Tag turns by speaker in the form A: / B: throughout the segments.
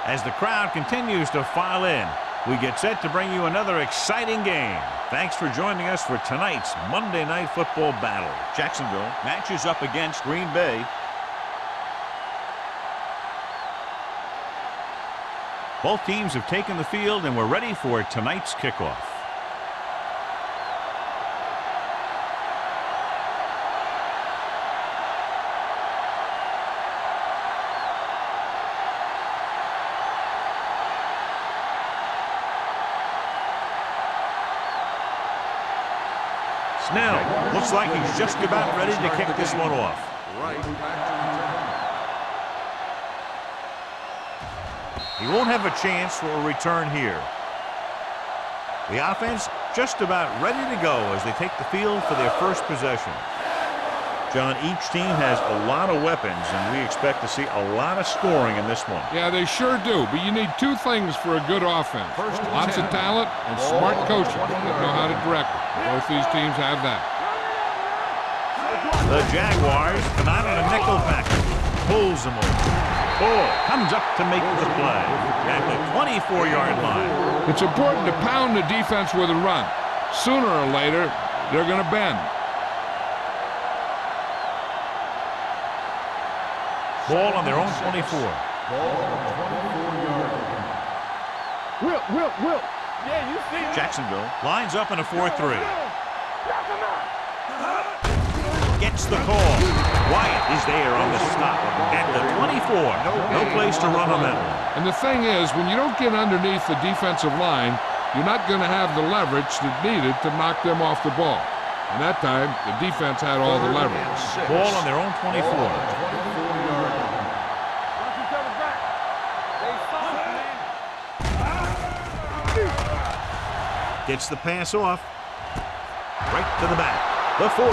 A: As the crowd continues to file in, we get set to bring you another exciting game. Thanks for joining us for tonight's Monday Night Football battle. Jacksonville matches up against Green Bay. Both teams have taken the field and we're ready for tonight's kickoff. Snell looks like he's just about ready to kick this one off. He won't have a chance for a return here. The offense just about ready to go as they take the field for their first possession. John, each team has a lot of weapons, and we expect to see a lot of scoring in this one.
B: Yeah, they sure do, but you need two things for a good offense. Lots of talent and smart coaching that know how to direct it. Both these teams have that.
A: The Jaguars come out on a nickel package. Pulls them over. Ball comes up to make the play at the 24-yard line.
B: It's important to pound the defense with a run. Sooner or later, they're going to bend.
A: Ball on their own 24.
C: Will. Yeah, you see.
A: Jacksonville lines up in a 4-3. Gets the call. Wyatt is there on the stop at the 24. No place to run on that one.
B: And the thing is, when you don't get underneath the defensive line, you're not going to have the leverage that's needed to knock them off the ball. And that time, the defense had all the leverage.
A: Ball on their own 24. Gets the pass off. Right to the back. The 40.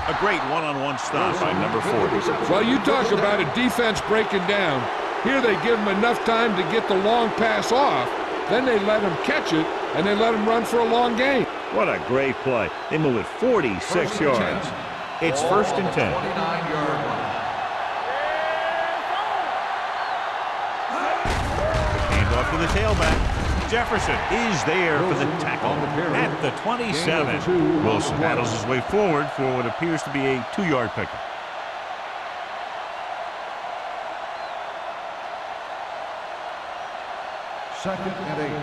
A: A great one-on-one stop by number 40.
B: Well, you talk about a defense breaking down. Here they give them enough time to get the long pass off. Then they let him catch it, and they let him run for a long gain.
A: What a great play. They move it 46 yards. It's 1st and 10. Hand off to the tailback. Jefferson is there for the tackle at the 27. Wilson battles his way forward for what appears to be a 2-yard pickup.
D: Second and 8.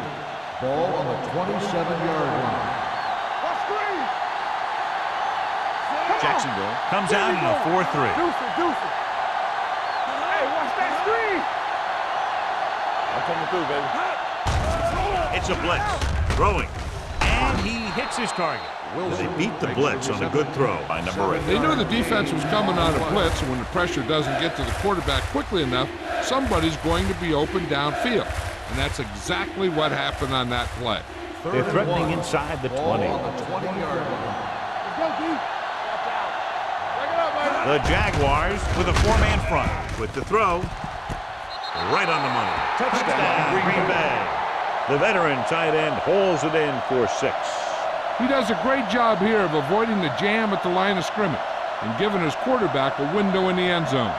D: Ball on the 27-yard line.
A: Jacksonville comes out in a 4-3.
C: Hey, watch that screen. I'm coming through, baby.
A: It's a blitz. Throwing. And he hits his target. They beat the blitz on a good throw by number 8.
B: They knew the defense was coming on a blitz, and when the pressure doesn't get to the quarterback quickly enough, somebody's going to be open downfield. And that's exactly what happened on that play.
A: They're threatening inside the 20. The Jaguars with a 4-man front. With the throw. Right on the money. Touchdown, Green Bay. The veteran tight end hauls it in for 6.
B: He does a great job here of avoiding the jam at the line of scrimmage and giving his quarterback a window in the end zone.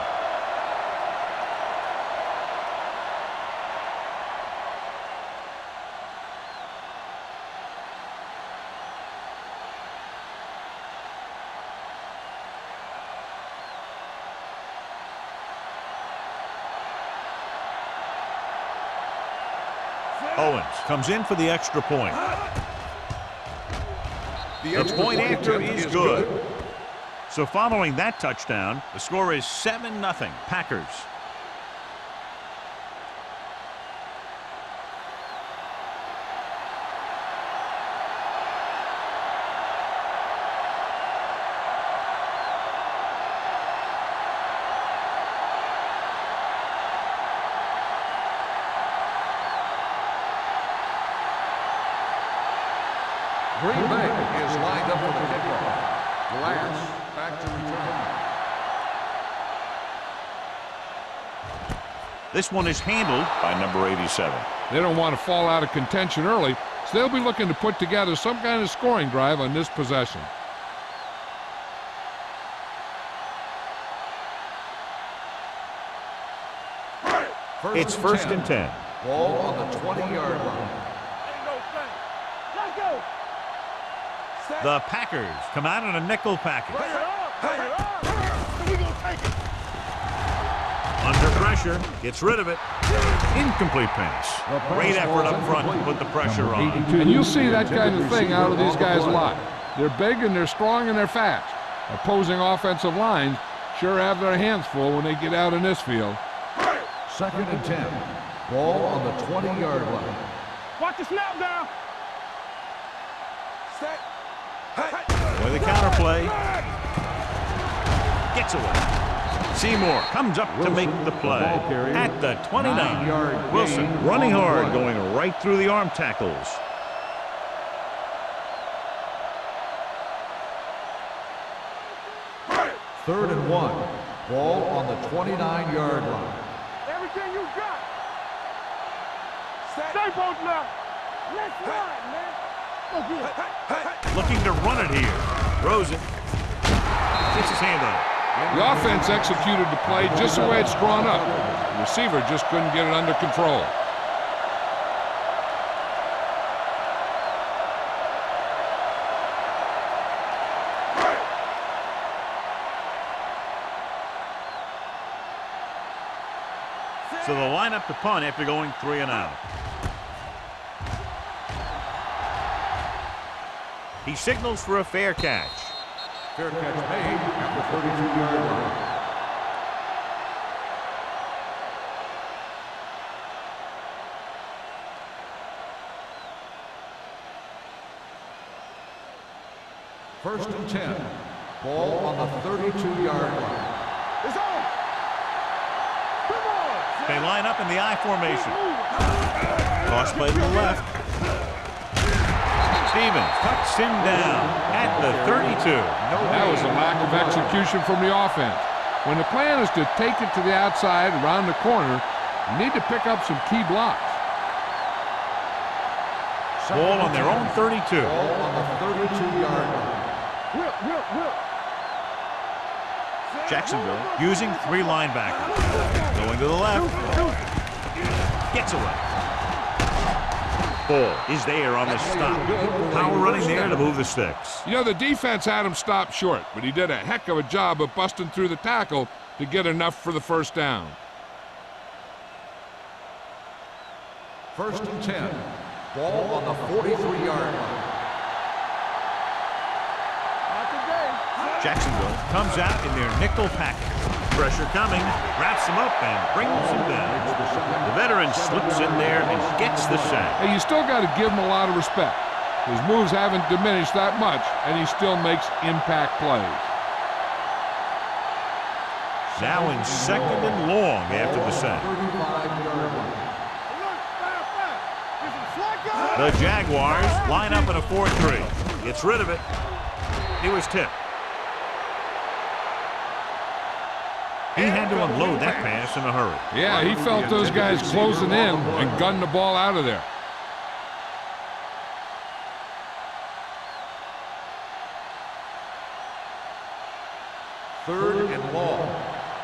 A: Owens comes in for the extra point. The point after is good. So following that touchdown, the score is 7-0 Packers.
D: Green Bay is lined up for the kickoff. Glass back to return.
A: This one is handled by number 87.
B: They don't want to fall out of contention early, so they'll be looking to put together some kind of scoring drive on this possession.
A: It's first and 10.
D: Ball on the 20-yard line.
C: Let's go.
A: The Packers come out in a nickel package.
C: We gonna take it.
A: Under pressure, gets rid of it. Incomplete pass. Great effort up front to put the pressure on.
B: And you'll see that kind of thing out of these guys a lot. They're big and they're strong and they're fast. Opposing offensive lines sure have their hands full when they get out in this field.
D: Second and 10. Ball on the 20-yard line.
C: Watch the snap down. Set.
A: With the counterplay. Gets away. Seymour comes up to make the play. At the 29. Wilson running hard, going right through the arm tackles.
D: Third and 1. Ball on the 29-yard line.
C: Everything you got. Stay both now. Let's run, man.
A: Looking to run it here. Throws it. Gets his hand on it.
B: The offense executed the play just the way it's drawn up. The receiver just couldn't get it under control.
A: So they'll line up to punt after going 3 and out. He signals for a fair catch.
D: Fair catch made at the 32-yard line. First and 10. Ball on the 32-yard line.
C: It's on. Come on.
A: They line up in the I formation. Toss play to the left. Stevens cuts him down at the 32.
B: That was a lack of execution from the offense. When the plan is to take it to the outside, around the corner, you need to pick up some key blocks.
A: Ball on their own 32.
D: Ball on the 32-yard line.
C: Whip.
A: Jacksonville using 3 linebackers. Going to the left. Gets away. Ball is there on the stop. Power running there to move the sticks.
B: You know, the defense had him stopped short, but he did a heck of a job of busting through the tackle to get enough for the first down.
D: First and 10. Ball on the 43-yard line.
A: Jacksonville comes out in their nickel package. Pressure coming, wraps him up and brings him down. The veteran slips in there and gets the sack.
B: Hey, you still got to give him a lot of respect. His moves haven't diminished that much, and he still makes impact plays.
A: Now in second and long after the sack. The Jaguars line up in a 4-3. Gets rid of it. He was tipped. He had to unload that pass in a hurry.
B: Yeah, he felt those guys closing in and gunned the ball out of there.
D: Third and long.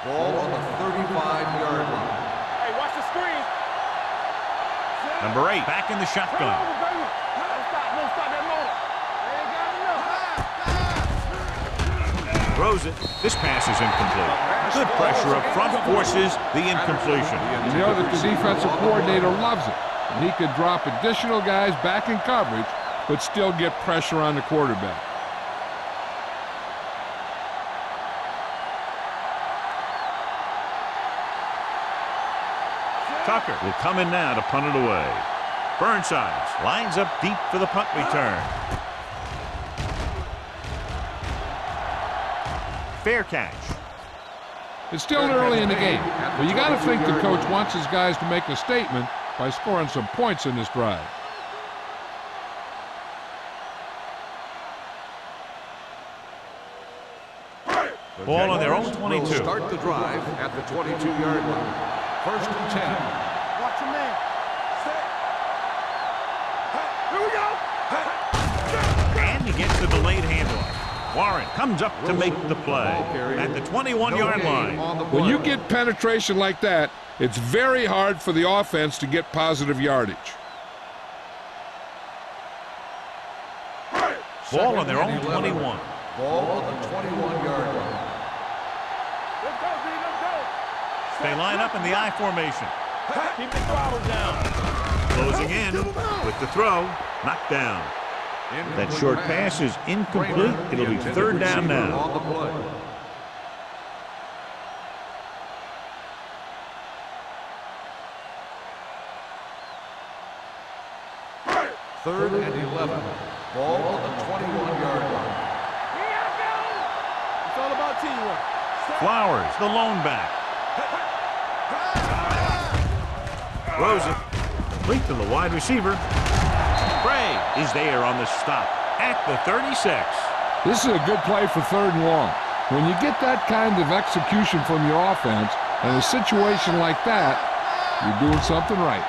D: Ball on the 35-yard line.
C: Hey, watch the screen.
A: Number 8 back in the shotgun.
C: Don't stop that motor. They ain't got enough.
A: Throws it. This pass is incomplete. Good pressure up front forces the incompletion.
B: You know that the defensive coordinator loves it. And he could drop additional guys back in coverage, but still get pressure on the quarterback.
A: Tucker will come in now to punt it away. Burnside lines up deep for the punt return. Fair catch.
B: It's still early in the game, but you got to think the coach wants his guys to make a statement by scoring some points in this drive.
A: Ball on their own 22.
D: Will start the drive at the 22-yard line. First and 10.
C: Watch your man. Set. Here we go.
A: And he gets the delayed handoff. Warren comes up to make the play at the 21-yard line.
B: When you get penetration like that, it's very hard for the offense to get positive yardage.
A: Ball on their own 21.
D: Ball on the 21-yard line.
A: They line up in the I formation.
C: Keep the throttle down.
A: Closing in with the throw. Knocked down. That short pass is incomplete. It'll be third down now.
D: On the play. Third and 11. Ball on the 21-yard line.
C: It's all about teamwork.
A: Flowers, the lone back. Throws it. Complete to the wide receiver. Bray is there on the stop at the 36.
B: This is a good play for third and long. When you get that kind of execution from your offense, in a situation like that, you're doing something right.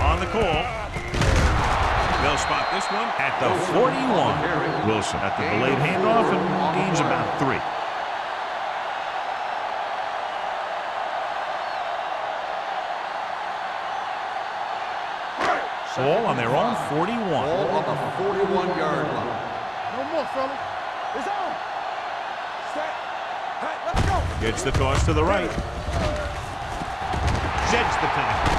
A: On the call. They'll spot this one at the 41. Wilson at the delayed handoff and gains about 3. Ball on their own 41.
D: Ball on the 41-yard line.
C: No more, fellas. It's on. Set. Hey, let's go.
A: Gets the toss to the right. Sheds the tackle.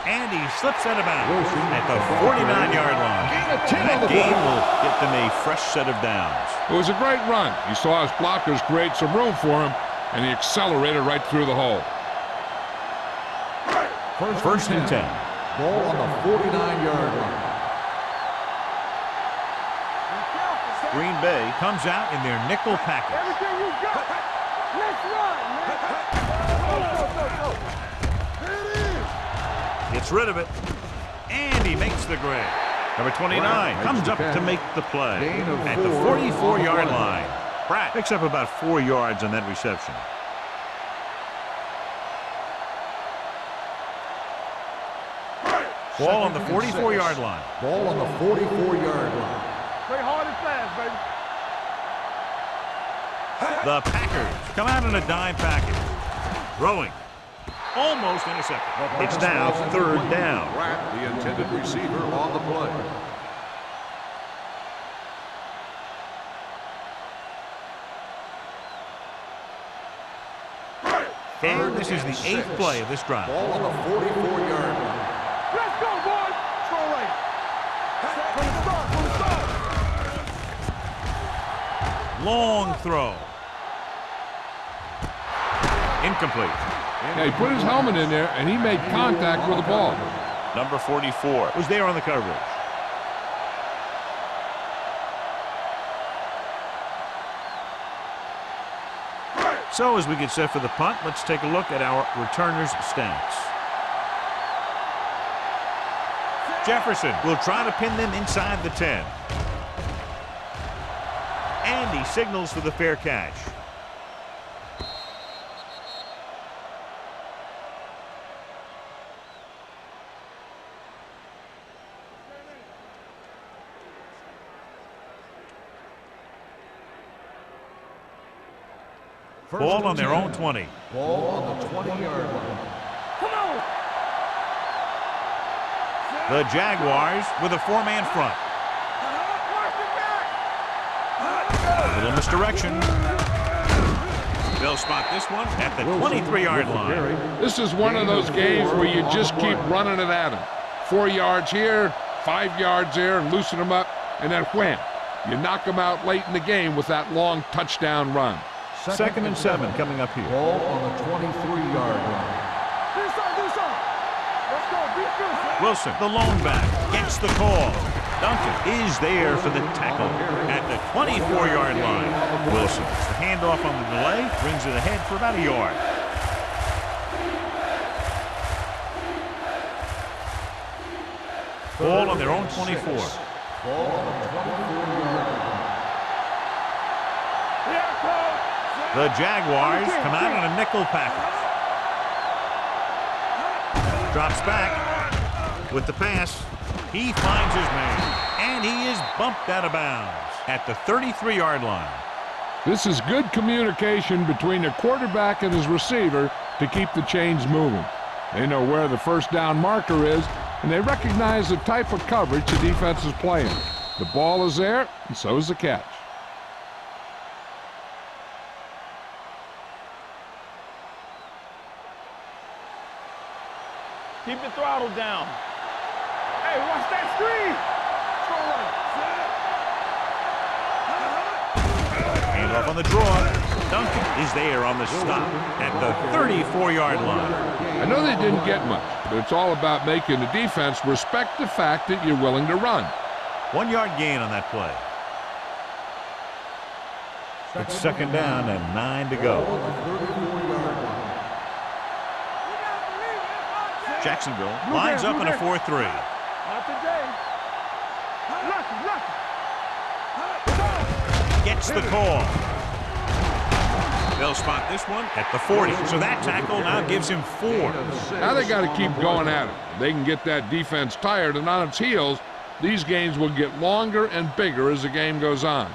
A: And he slips out of bounds at the 49-yard line. And that gain will get them a fresh set of downs.
B: It was a great run. He saw his blockers create some room for him, and he accelerated right through the hole.
A: First and 10.
D: Ball on the 49-yard line.
A: Green Bay comes out in their nickel package.
C: Everything you got. Let's run, man. Go. There it is.
A: Gets rid of it. And he makes the grab. Number 29 comes up to make the play at the 44-yard line. Pratt picks up about 4 yards on that reception. Ball on the 44-yard line.
D: Ball on the 44-yard line.
C: Play hard and fast, baby.
A: The Packers come out in a dime package. Throwing. Almost intercepted. It's now third down.
D: Pratt, the intended receiver, on the play.
A: And this is the 8th play of this drive.
D: Ball on the 44-yard line.
C: Let's go, boys. Throw right. From the start.
A: Long throw. Incomplete.
B: Yeah, he put his helmet in there, and he made contact with the ball.
A: Number 44 was there on the coverage. So as we get set for the punt, let's take a look at our returners' stats. Jefferson will try to pin them inside the 10. And he signals for the fair catch. Ball on their own 20.
D: Ball on the 20-yard line.
C: Come on.
A: The Jaguars with a 4-man front. A little misdirection. They'll spot this one at the 23-yard line.
B: This is one of those games where you just keep running it at him. 4 yards here, 5 yards there, and loosen them up, and then wham. You knock them out late in the game with that long touchdown run.
A: Second and 7 coming up here.
D: Ball on the 23-yard line.
C: Do something. Let's go. Be good.
A: Wilson, the lone back, gets the call. Duncan is there for the tackle at the 24-yard line. Wilson, the handoff on the delay, brings it ahead for about a yard. Ball on their own 24.
D: Ball on the 24-yard line.
A: The Jaguars come out on a nickel package. Drops back with the pass. He finds his man, and he is bumped out of bounds at the 33-yard line.
B: This is good communication between the quarterback and his receiver to keep the chains moving. They know where the first down marker is, and they recognize the type of coverage the defense is playing. The ball is there, and so is the catch.
C: Keep the throttle down. Hey, watch that screen.
A: Hand off on the draw. Duncan is there on the stop at the 34-yard line.
B: I know they didn't get much, but it's all about making the defense respect the fact that you're willing to run.
A: 1 yard gain on that play. It's second down and 9 to go. Jacksonville lines up in a 4-3.
C: Not today.
A: Gets the call. They'll spot this one at the 40. So that tackle now gives him 4.
B: Now they got to keep going at it. They can get that defense tired and on its heels. These games will get longer and bigger as the game goes on.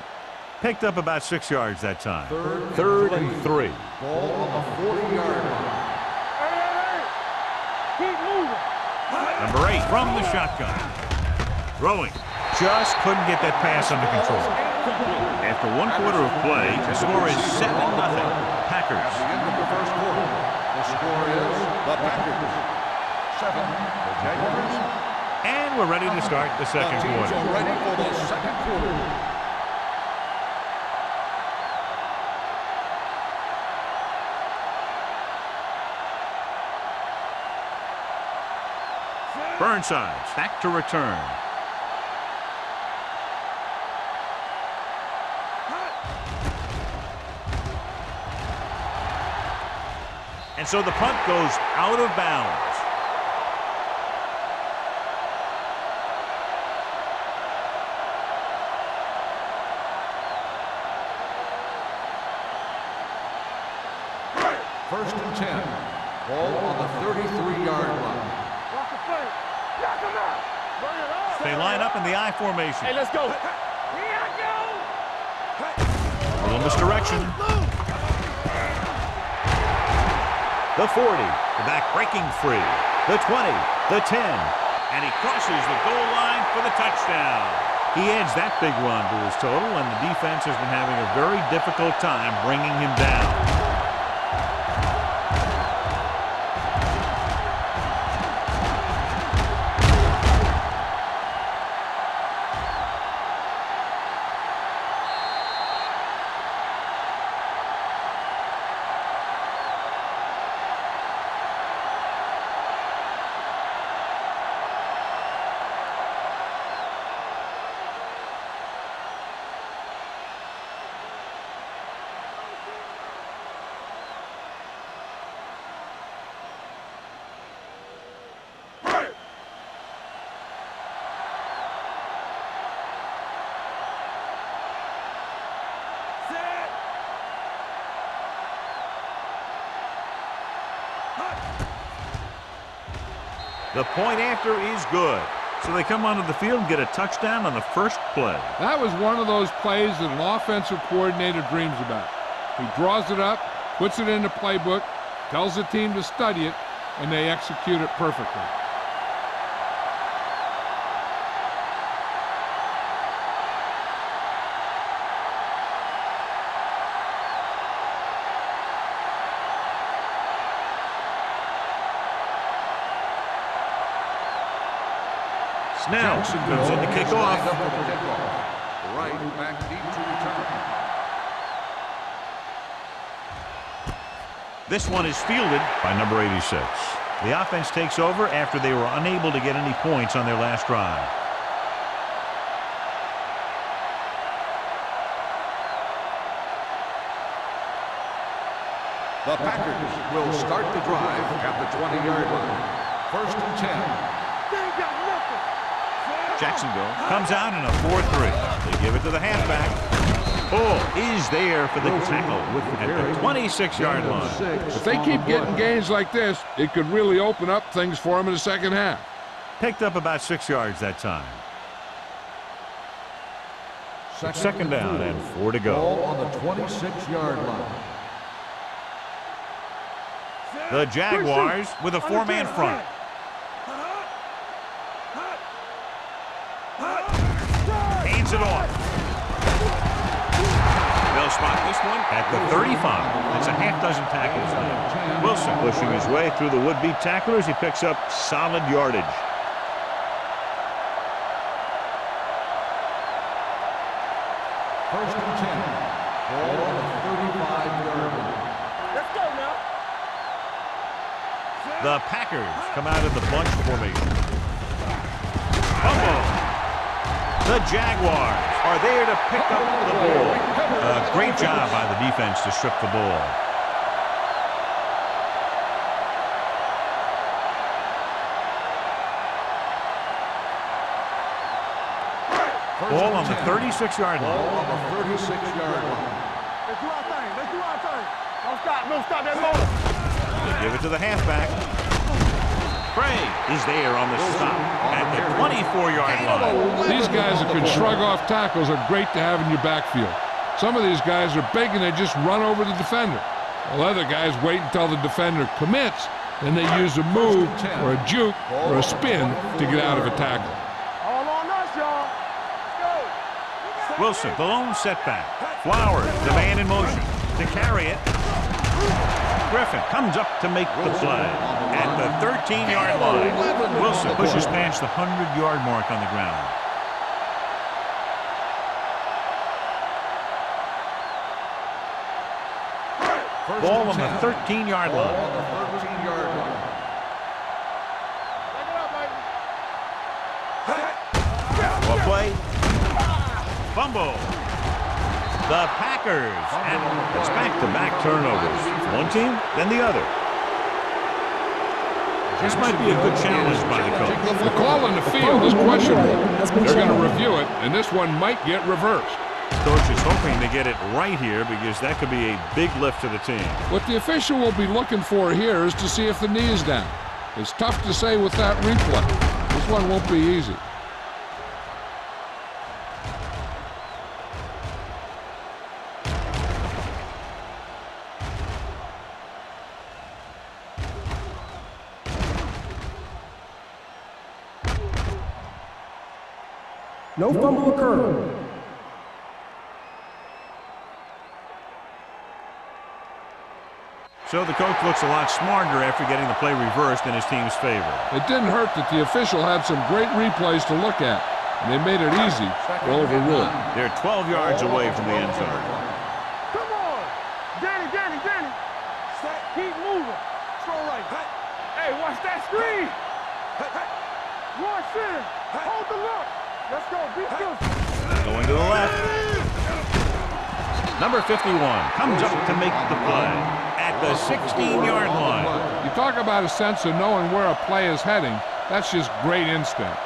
A: Picked up about 6 yards that time. Third and 3.
D: Ball on the 40-yard line.
C: Keep moving.
A: Number 8 from the shotgun. Throwing. Just couldn't get that pass under control. After 1 quarter of play, the score is 7-0. Packers.
D: At the end of the first quarter, the score is the Packers 7, the Jaguars.
A: And we're ready to start the second
D: The teams
A: quarter.
D: are ready for the second quarter.
A: Burnside's back to return. And so the punt goes out of bounds.
D: First and 10. Ball on the 33-yard line.
C: Walk the play. Knock him out. Bring it up.
A: They line up in the I formation.
C: Hey, let's go. Here I go.
A: A little misdirection. The 40. The back breaking free. The 20. The 10. And he crosses the goal line for the touchdown. He adds that big run to his total, and the defense has been having a very difficult time bringing him down. The point after is good. So they come onto the field and get a touchdown on the first play.
B: That was one of those plays that an offensive coordinator dreams about. He draws it up, puts it in the playbook, tells the team to study it, and they execute it perfectly.
A: Snell comes in to kick off.
D: Right back deep to return.
A: This one is fielded by number 86. The offense takes over after they were unable to get any points on their last drive.
D: The Packers will start the drive at the 20-yard line. First and 10.
C: They ain't got nothing.
A: Jacksonville comes out in a 4-3. They give it to the halfback. Ball is there for the tackle at the 26-yard line.
B: If they keep getting gains like this, it could really open up things for them in the second half.
A: Picked up about 6 yards that time. Second down and 4 to go.
D: Ball on the 26-yard line.
A: The Jaguars with a 4-man front. Hands it off. They'll spot this one at the 35. That's a half dozen tackles now. Wilson pushing his way through the would-be tacklers. He picks up solid yardage.
D: First and 10. Ball on the 35-yard line.
C: Let's go now.
A: The Packers come out of the bunch formation. Fumble. The Jaguars are there to pick up the ball. A great job by the defense to strip the ball. Ball on the 36-yard line.
D: Ball on the 36-yard line.
C: Let's do our thing. Let's do our thing. Don't stop that motor.
A: They give it to the halfback. Craig is there on the stop at the 24-yard line.
B: These guys that can shrug off tackles are great to have in your backfield. Some of these guys are big and they just run over the defender. While other guys wait until the defender commits, then they use a move or a juke or a spin to get out of a tackle.
C: All on us, y'all. Let's go.
A: Wilson, the lone setback. Flowers, the man in motion. To carry it. Griffin comes up to make the play at the 13-yard line. Wilson pushes past the 100-yard mark on the ground. Ball on the 13-yard line.
D: On the 13-yard line.
A: Well play. Fumble. The Packers. And it's back-to-back turnovers. One team, then the other. This might be a good challenge by the coach.
B: The call on the field is questionable. They're going to review it, and this one might get reversed.
A: Coach is hoping to get it right here because that could be a big lift to the team.
B: What the official will be looking for here is to see if the knee is down. It's tough to say with that replay. This one won't be easy.
E: No fumble occurred.
A: So the coach looks a lot smarter after getting the play reversed in his team's favor.
B: It didn't hurt that the official had some great replays to look at, and they made it easy to overrule.
A: They're 12 yards away from the end zone.
C: Come on. Danny. Keep moving. Throw right. Hey, watch that screen. Watch it. Hold the look. Let's go. Be good.
A: Going to the left. Number 51 comes up to make the play at the 16-yard line.
B: You talk about a sense of knowing where a play is heading. That's just great instinct.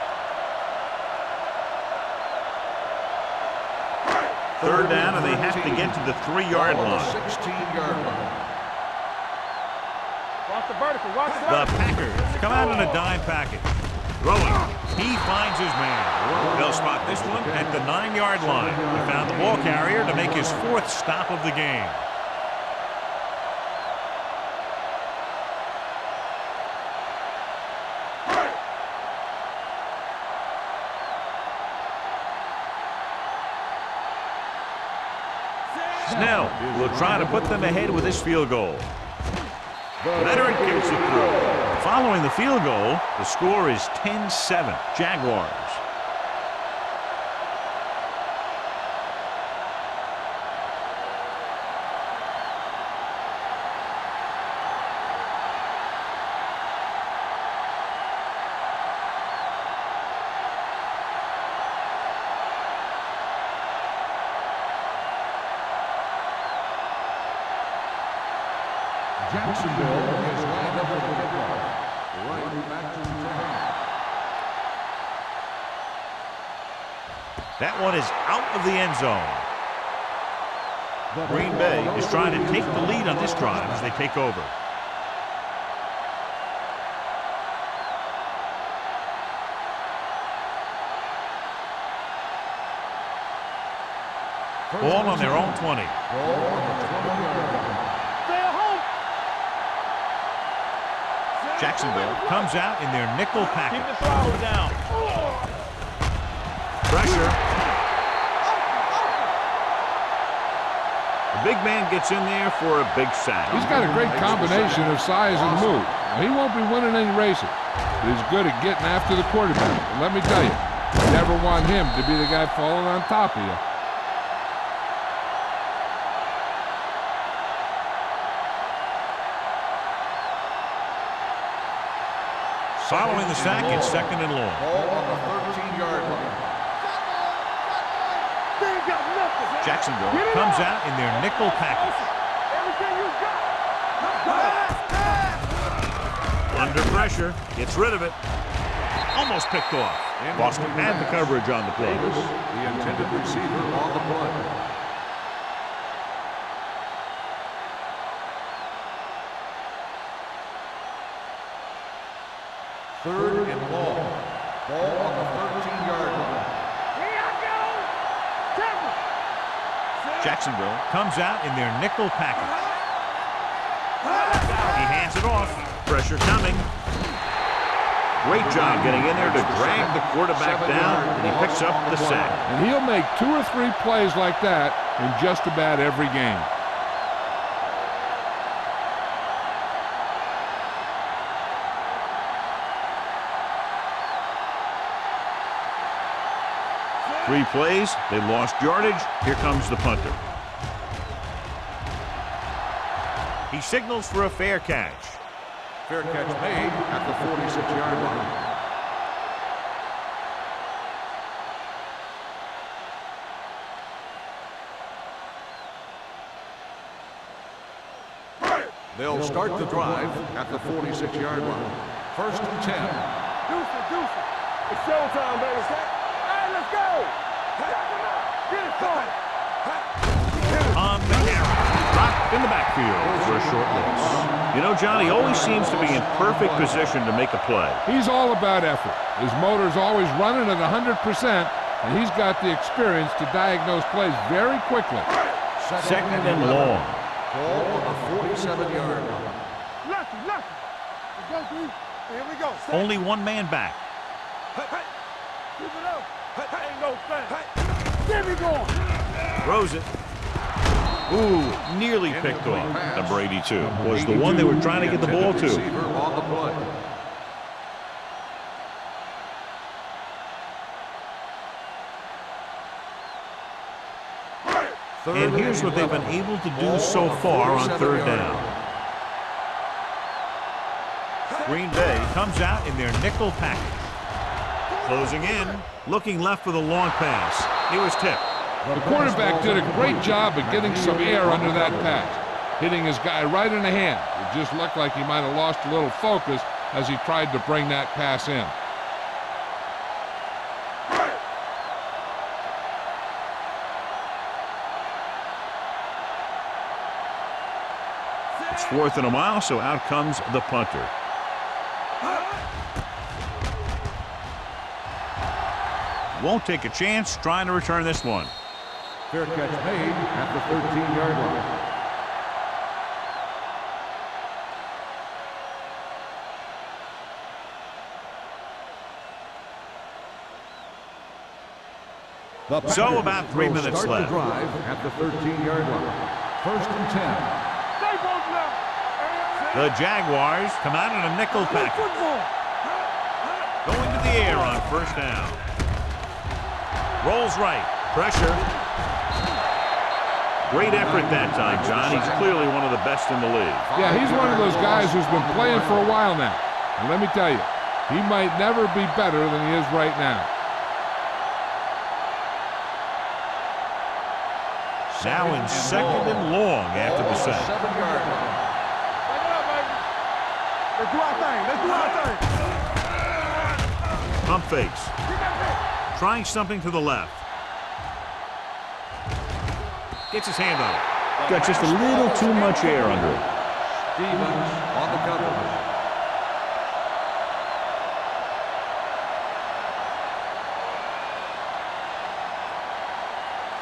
A: Third down, and they have to get to the 3-yard line.
D: 16-yard line.
C: Watch the vertical. Watch the
A: The Packers come out in a dime package. Throwing. He finds his man. They'll spot this one at the 9-yard line. He found the ball carrier to make his 4th stop of the game. Snell will try to put them ahead with this field goal. Leonard kicks it through. Following the field goal, the score is 10-7, Jaguars.
D: Jacksonville is lined up for the kickoff. Right back to return.
A: That one is out of the end zone. Green Bay is trying to take the lead on this drive as they take over. Ball on their own 20. Jacksonville comes out in their nickel package.
C: Keep the throttle down.
A: Pressure. The big man gets in there for a big sack.
B: He's got a great combination of size and move. Now, he won't be winning any races, but he's good at getting after the quarterback. And let me tell you, you never want him to be the guy falling on top of you.
A: Following the sack, it's 2nd and long.
D: Ball on the 13-yard line.
A: Jacksonville comes out in their nickel package.
C: Everything you got.
A: Under pressure, gets rid of it. Almost picked off. Boston had the coverage on the play.
D: Davis, the intended receiver on the play. Third and long. Ball on the 13-yard line.
A: Jacksonville comes out in their nickel package. He hands it off. Pressure coming. Great job getting in there to drag the quarterback down, and he picks up the sack.
B: And he'll make 2 or 3 plays like that in just about every game.
A: Three plays, they lost yardage. Here comes the punter. He signals for a fair catch.
D: Fair catch made at the 46-yard line. They'll start the drive at the 46-yard line. 1st and 10.
C: Deuce it. It's showtime, baby. Hey, let's go. Get it going.
A: On the carry. Dropped in the backfield for a short loss. You know, John, he always seems to be in perfect position to make a play.
B: He's all about effort. His motor's always running at 100%, and he's got the experience to diagnose plays very quickly.
A: 2nd and long.
D: Ball on the 47-yard line.
C: Lucky. Let's go, D. Here we go.
A: Only one man back.
C: Keep it up. Ain't no thing. Get me going.
A: Throws it. Ooh, nearly picked off. Number 82 was the one they were trying to get the ball to.
D: Receiver on the play.
A: And here's what they've been able to do so far on 3rd down. Green Bay comes out in their nickel package. Closing in, looking left for the long pass. He was tipped.
B: The quarterback did a great job of getting some air under that pass, hitting his guy right in the hand. It just looked like he might have lost a little focus as he tried to bring that pass in.
A: It's 4th and a mile, so out comes the punter. Won't take a chance trying to return this one.
D: Fair catch made at the 13-yard line.
A: So about 3 minutes
D: Start
A: left.
D: the drive at the 13-yard line. 1st and 10.
C: Stay both left.
A: The Jaguars come out in a nickel package. Going to the air on 1st down. Rolls right. Pressure. Great effort that time, John. He's clearly one of the best in the league.
B: Yeah, he's one of those guys who's been playing for a while now. And let me tell you, he might never be better than he is right now.
A: Now in 2nd and long after the sack.
D: 7-yard line.
C: Back it up, baby. Let's do our thing.
A: Pump fakes. Trying something to the left. Gets his hand on it. Got just a little too much air under it.
D: Stevens on the coverage.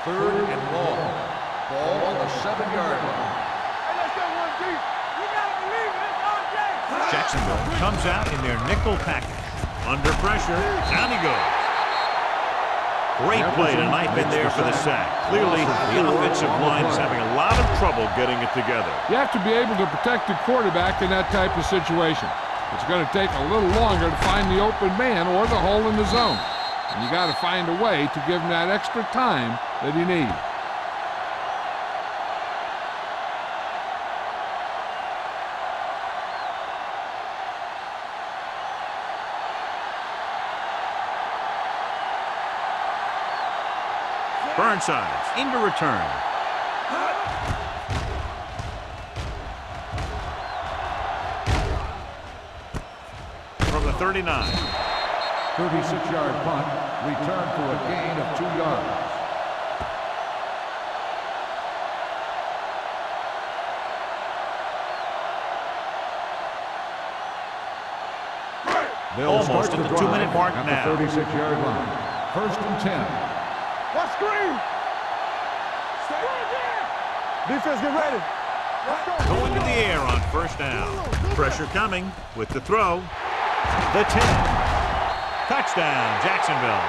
D: Third and long. Ball on the 7-yard line.
C: Hey, let's go one deep. You gotta believe it. It's RJ.
A: Jacksonville comes out in their nickel package. Under pressure, down he goes. Great play to knife in there for the sack. Clearly, the offensive line is having a lot of trouble getting it together.
B: You have to be able to protect the quarterback in that type of situation. It's going to take a little longer to find the open man or the hole in the zone. And you got to find a way to give him that extra time that he needs.
A: Burnside's into return. From the 39.
D: 36-yard punt. Return for a gain of 2 yards.
A: Almost at the 2-minute mark now.
D: 36-yard line. First and 10.
C: What screen? Stay right there. Defense, get ready. Let's go.
A: Going to the air on first down. Pressure coming with the throw. The 10. Touchdown, Jacksonville.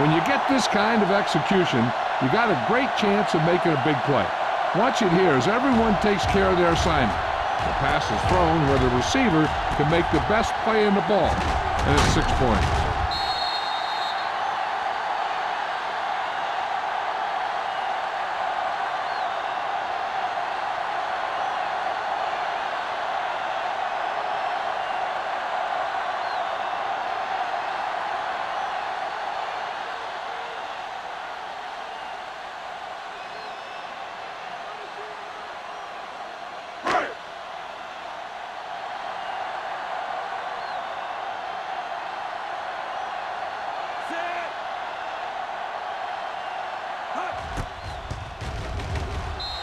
B: When you get this kind of execution, you got a great chance of making a big play. Watch it here as everyone takes care of their assignment. The pass is thrown where the receiver can make the best play in the ball, and it's 6 points.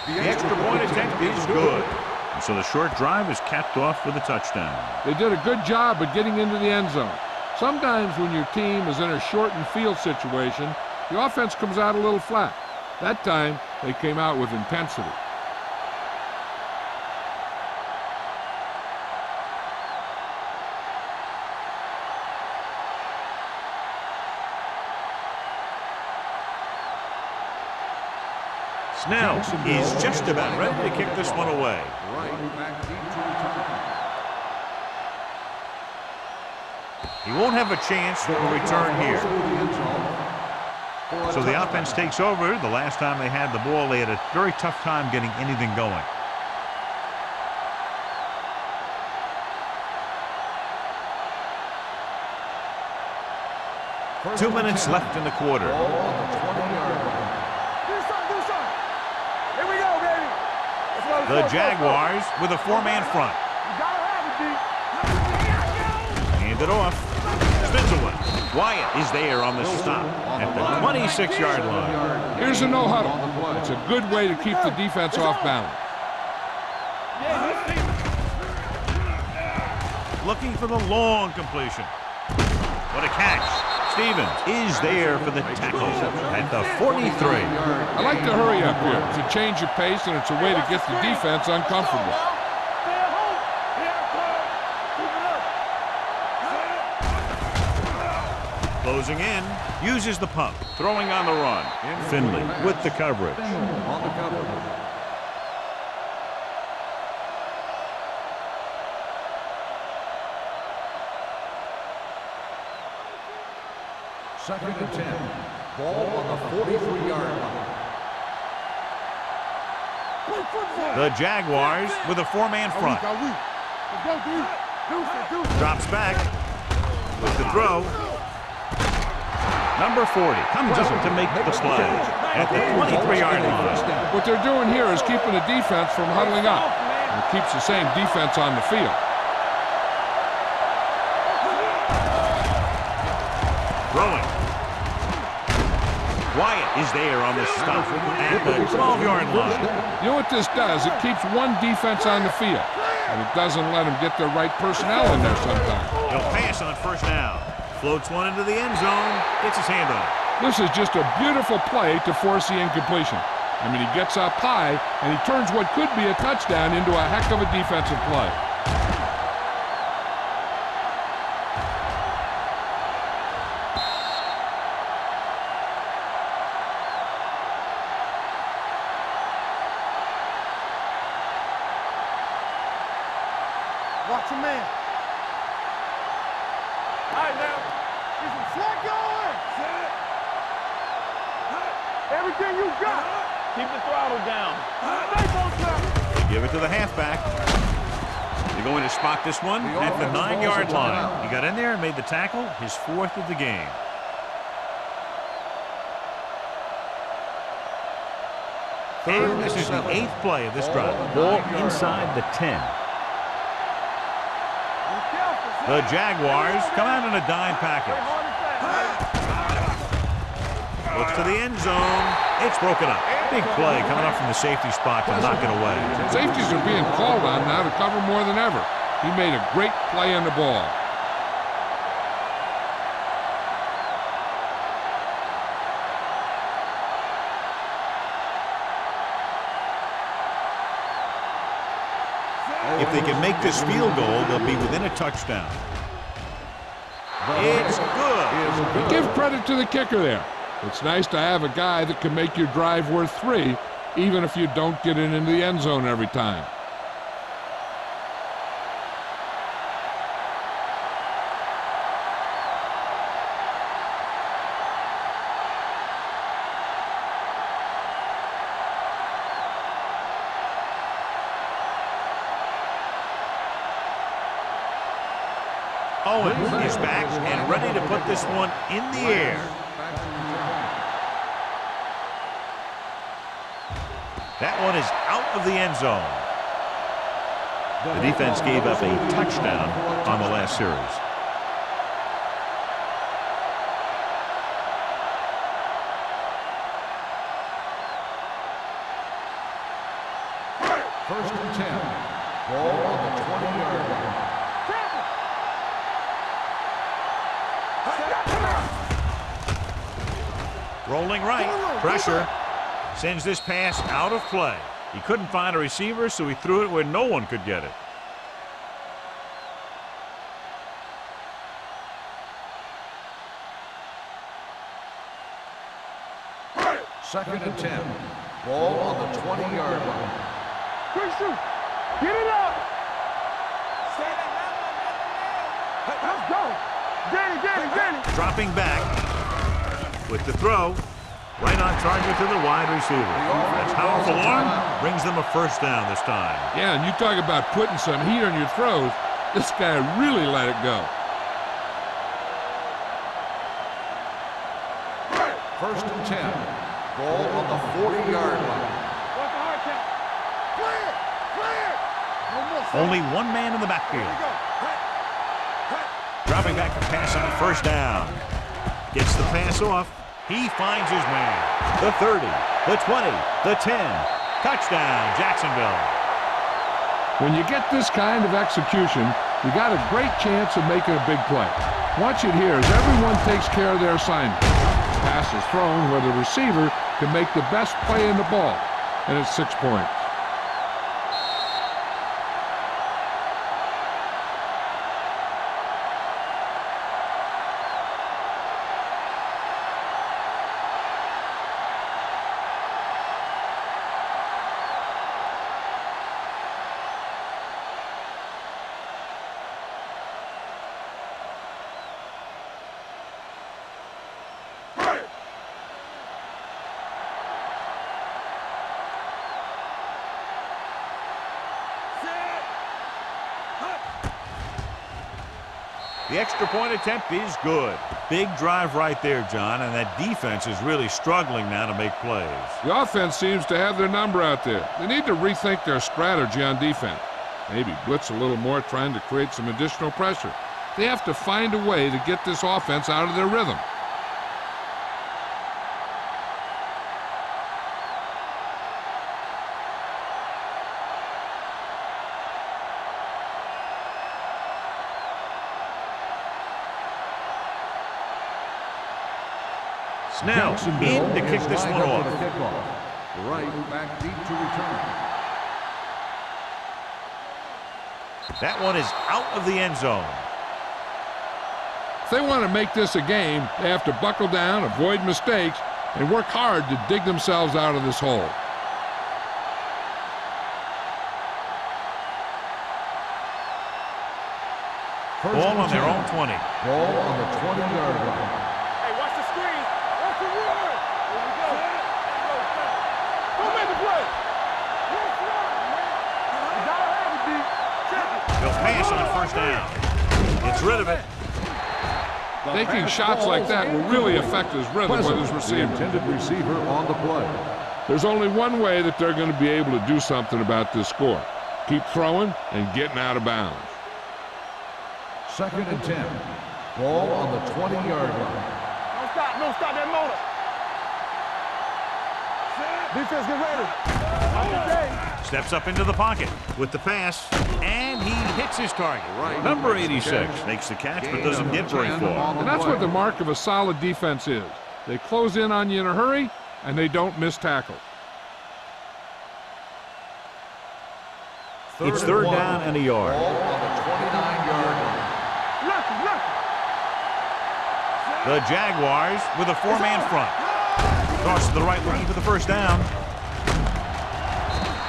A: The extra point attempt is good. And so the short drive is capped off with a touchdown.
B: They did a good job of getting into the end zone. Sometimes when your team is in a shortened field situation, the offense comes out a little flat. That time, they came out with intensity.
A: Snell is just about ready to kick this one away.
D: Right back deep to return.
A: He won't have a chance for a return here. So the offense takes over. The last time they had the ball, they had a very tough time getting anything going.
D: First
A: 2
D: and
A: minutes
D: 10.
A: left in the quarter.
D: Ball on the 20-yard line.
C: Do something. Here we go, baby. Let's go, let's
A: The
C: go,
A: Jaguars with a 4-man front.
C: You gotta have it, D.
A: Hand it off. Spins away. Wyatt is there on the stop at the 26-yard line.
B: Here's a no-huddle. It's a good way to keep the defense off balance.
A: Looking for the long completion. What a catch. Stevens is there for the tackle at the 43.
B: I like to hurry up here. It's a change of pace, and it's a way to get the defense uncomfortable.
C: Stay at home. Here I come. Keep it up.
A: Closing in. Uses the pump. Throwing on the run. Finley with the coverage.
D: On the coverage. Second and 10. Ball on the 43-yard line.
C: Play football.
A: The Jaguars with a 4-man front.
C: Let's go, D. Deuce it.
A: Drops back with the throw. Number 40 comes up to make the play at the 23-yard line.
B: What they're doing here is keeping the defense from huddling up. And it keeps the same defense on the field.
A: Wyatt is there on the stop at the 12-yard line.
B: You know what this does? It keeps one defense on the field, and it doesn't let them get the right personnel in there sometimes.
A: He'll pass on first down. Floats one into the end zone. Gets his hand on it.
B: This is just a beautiful play to force the incompletion. I mean, he gets up high, and he turns what could be a touchdown into a heck of a defensive play.
C: Watch your man. All right, now. Get some slack going. Everything you got. Keep the throttle down.
A: They give it to the halfback. They're going to spot this one at the 9-yard line. He got in there and made the tackle, his 4th of the game. And this is the 8th play of this drive. Ball inside the 10. The Jaguars come out in a dime package. Looks to the end zone. It's broken up. Big play coming up from the safety spot to knock it away.
B: Safeties are being called on now to cover more than ever. He made a great play on the ball.
A: If they can make this field goal, they'll be within a touchdown. It's good.
B: But give credit to the kicker there. It's nice to have a guy that can make your drive worth 3, even if you don't get it into the end zone every time.
A: Owens is back and ready to put this one in the air. That one is out of the end zone. The defense gave up a touchdown on the last series.
D: First and 10. Ball on the 20-yard line.
A: Rolling right. Pressure. Sends this pass out of play. He couldn't find a receiver, so he threw it where no one could get it.
D: Second and 10. Ball on the 20-yard line.
C: Christian, get it up. Let's go. Danny.
A: Dropping back with the throw. Right on target to the wide receiver. That powerful arm brings them a first down this time.
B: Yeah, and you talk about putting some heat on your throws. This guy really let it go.
D: First and 10. Ball on the 40-yard line.
C: What's the hard count? Clear. No more.
A: Only one man in the backfield. Dropping back to pass on first down. Gets the pass off. He finds his man. The 30, the 20, the 10. Touchdown, Jacksonville.
B: When you get this kind of execution, you got a great chance of making a big play. Watch it here as everyone takes care of their assignment. Pass is thrown where the receiver can make the best play in the ball, and it's 6 points.
A: The extra point attempt is good. Big drive right there, John, and that defense is really struggling now to make plays.
B: The offense seems to have their number out there. They need to rethink their strategy on defense. Maybe blitz a little more, trying to create some additional pressure. They have to find a way to get this offense out of their rhythm.
A: Snell in to kick this one off.
D: The right back deep to return.
A: That one is out of the end zone.
B: If they want to make this a game, they have to buckle down, avoid mistakes, and work hard to dig themselves out of this hole.
A: Ball on their own 20.
D: Ball on the 20-yard line.
C: Hey, watch the screen. Watch the run. Here we go. Don't make the play. You gotta have it, D. Check it.
A: They'll pass on first down. Gets rid of it.
B: Taking shots like that will really affect his rhythm with his
D: The
B: receiver.
D: intended receiver on the play.
B: There's only one way that they're going to be able to do something about this score. Keep throwing and getting out of bounds.
D: 2nd and 10. Ball on the 20-yard line.
C: Don't stop that motor. Defense, get ready. On the day.
A: Steps up into the pocket with the pass, and he hits his target.
D: Right.
A: Number 86 makes the catch, but doesn't get very far.
B: And that's what the mark of a solid defense is. They close in on you in a hurry, and they don't miss tackle.
A: It's third down and a yard.
D: Ball on the 29-yard line.
C: Look.
A: The Jaguars with a four-man front. Toss to the right lane for the first down.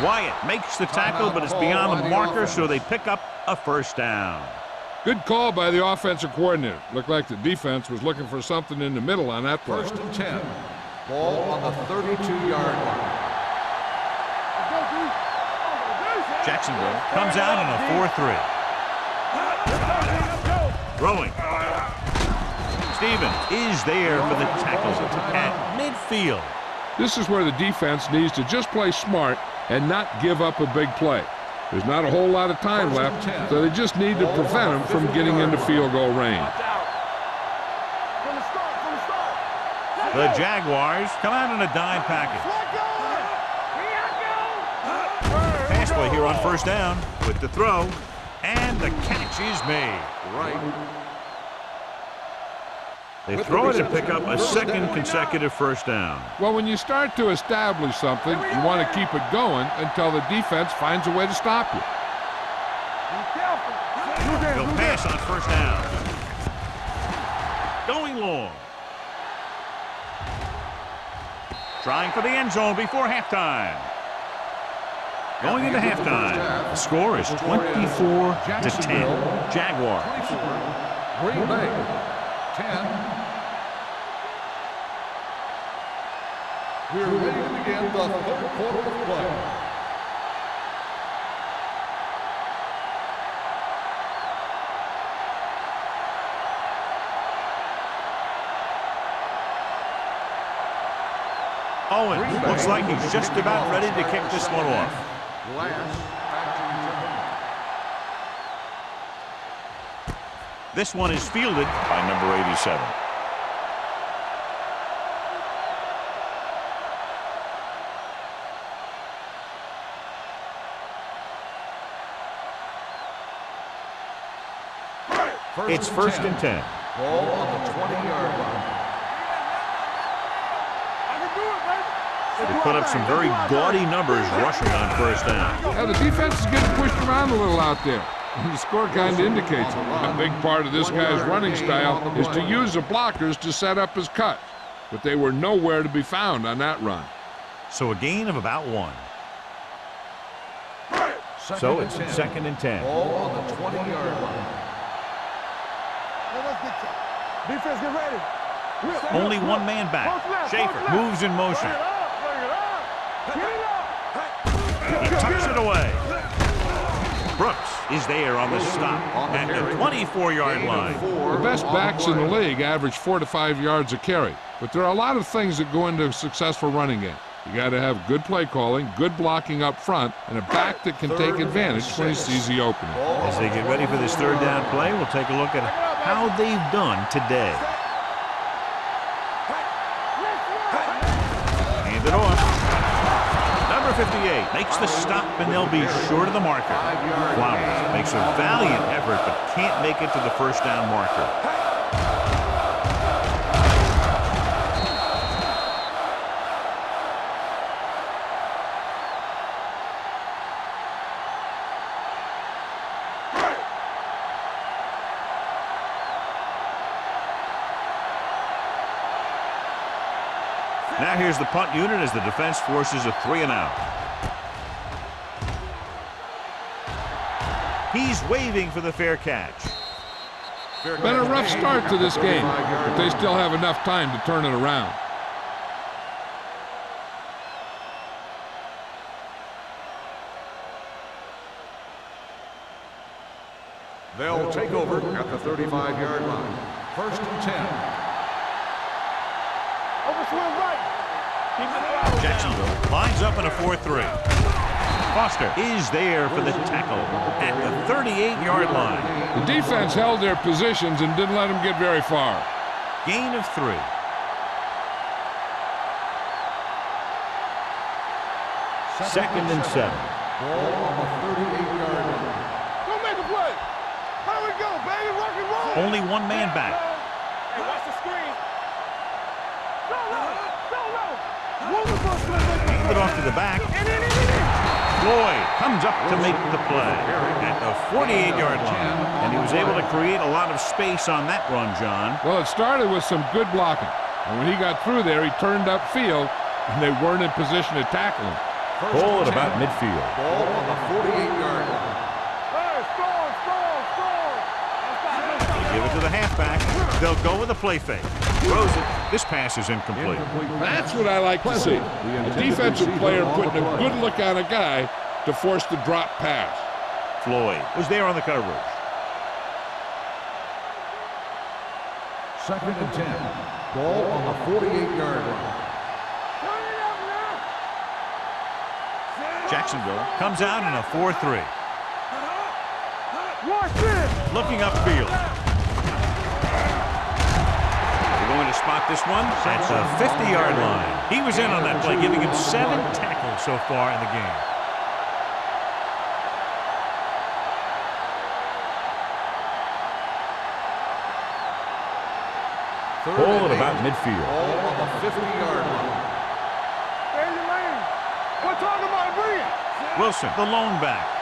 A: Wyatt makes the tackle, but it's beyond the marker, so they pick up a first down.
B: Good call by the offensive coordinator. Looked like the defense was looking for something in the middle on that play.
D: 1st and 10. Ball on the 32-yard line.
A: Jacksonville comes out on a 4-3. Throwing. Stevens is there for the tackle at midfield.
B: This is where the defense needs to just play smart and not give up a big play. There's not a whole lot of time left, so they just need to prevent them from getting into field goal range.
C: From the start.
A: The Jaguars come out in a dime package. Pass play here on first down with the throw, and the catch is made.
D: Right.
A: They throw it and pick up a second consecutive first down.
B: Well, when you start to establish something, you want to keep it going until the defense finds a way to stop you.
A: They'll pass on first down. Going long. Trying for the end zone before halftime. Going into halftime, the score is 24-10. Jaguars.
D: Green Bay 10. We're ready to begin the 3rd quarter of play.
A: Owen looks like he's just about ready to kick this one off.
D: Glass back to return.
A: This one is fielded by number 87. It's 1st and 10.
D: Ball on the 20-yard line.
A: They put up some very gaudy numbers rushing on first down.
B: Now, the defense is getting pushed around a little out there. The score kind of indicates it. A big part of this guy's running style is to use the blockers to set up his cut. But they were nowhere to be found on that run.
A: So a gain of about 1. So it's 2nd and 10.
D: Ball on the 20-yard line.
C: Defense, get ready.
A: Only one man back. Schaefer moves in motion. He tucks it away. Brooks is there on the stop at the 24-yard line.
B: The best backs in the league average 4 to 5 yards a carry. But there are a lot of things that go into a successful running game. You got to have good play calling, good blocking up front, and a back that can take advantage when he sees the opening.
A: As they get ready for this third down play, we'll take a look at how they've done today. Hand it off. Number 58 makes the stop, and they'll be short of the marker. Flowers makes a valiant effort, but can't make it to the first down marker. Now here's the punt unit as the defense forces a 3-and-out. He's waving for the fair catch.
B: Been a rough start to this game, but they still have enough time to turn it around.
D: They'll take over at the 35-yard line. 1st and 10.
C: Overswing right. Keep the throttle down.
A: Jacksonville lines up in a 4-3. Foster is there for the tackle at the 38-yard line.
B: The defense held their positions and didn't let them get very far.
A: Gain of 3. Second and 7.
D: Ball on the 38-yard line.
C: Go make a play. How we go, baby? Rock and roll.
A: Only one man back.
C: Hey, watch the screen. Go low. Go low. Wonderful play.
A: Hand it off to the back. Floyd comes up to make the play at the 48-yard line. And he was able to create a lot of space on that run, John.
B: Well, it started with some good blocking. And when he got through there, he turned upfield, and they weren't in position to tackle him.
A: Ball at about midfield.
D: Ball on the 48-yard line.
C: Hey, score.
A: They give it to the halfback. They'll go with a play fake. Throws it. This pass is incomplete.
B: That's what I like to see. A defensive player putting a good look on a guy to force the drop pass.
A: Floyd was there on the coverage.
D: 2nd and 10. Ball on the 48-yard line.
A: Jacksonville comes out in a 4-3.
C: Watch this.
A: Looking upfield. They're going to spot this one at the 50-yard line. He was in on that play, giving him 7 tackles so far in the game.
D: Ball at about midfield. Ball on the 50-yard line.
C: Stay in the lane. We're talking about bring it.
A: Wilson, the lone back.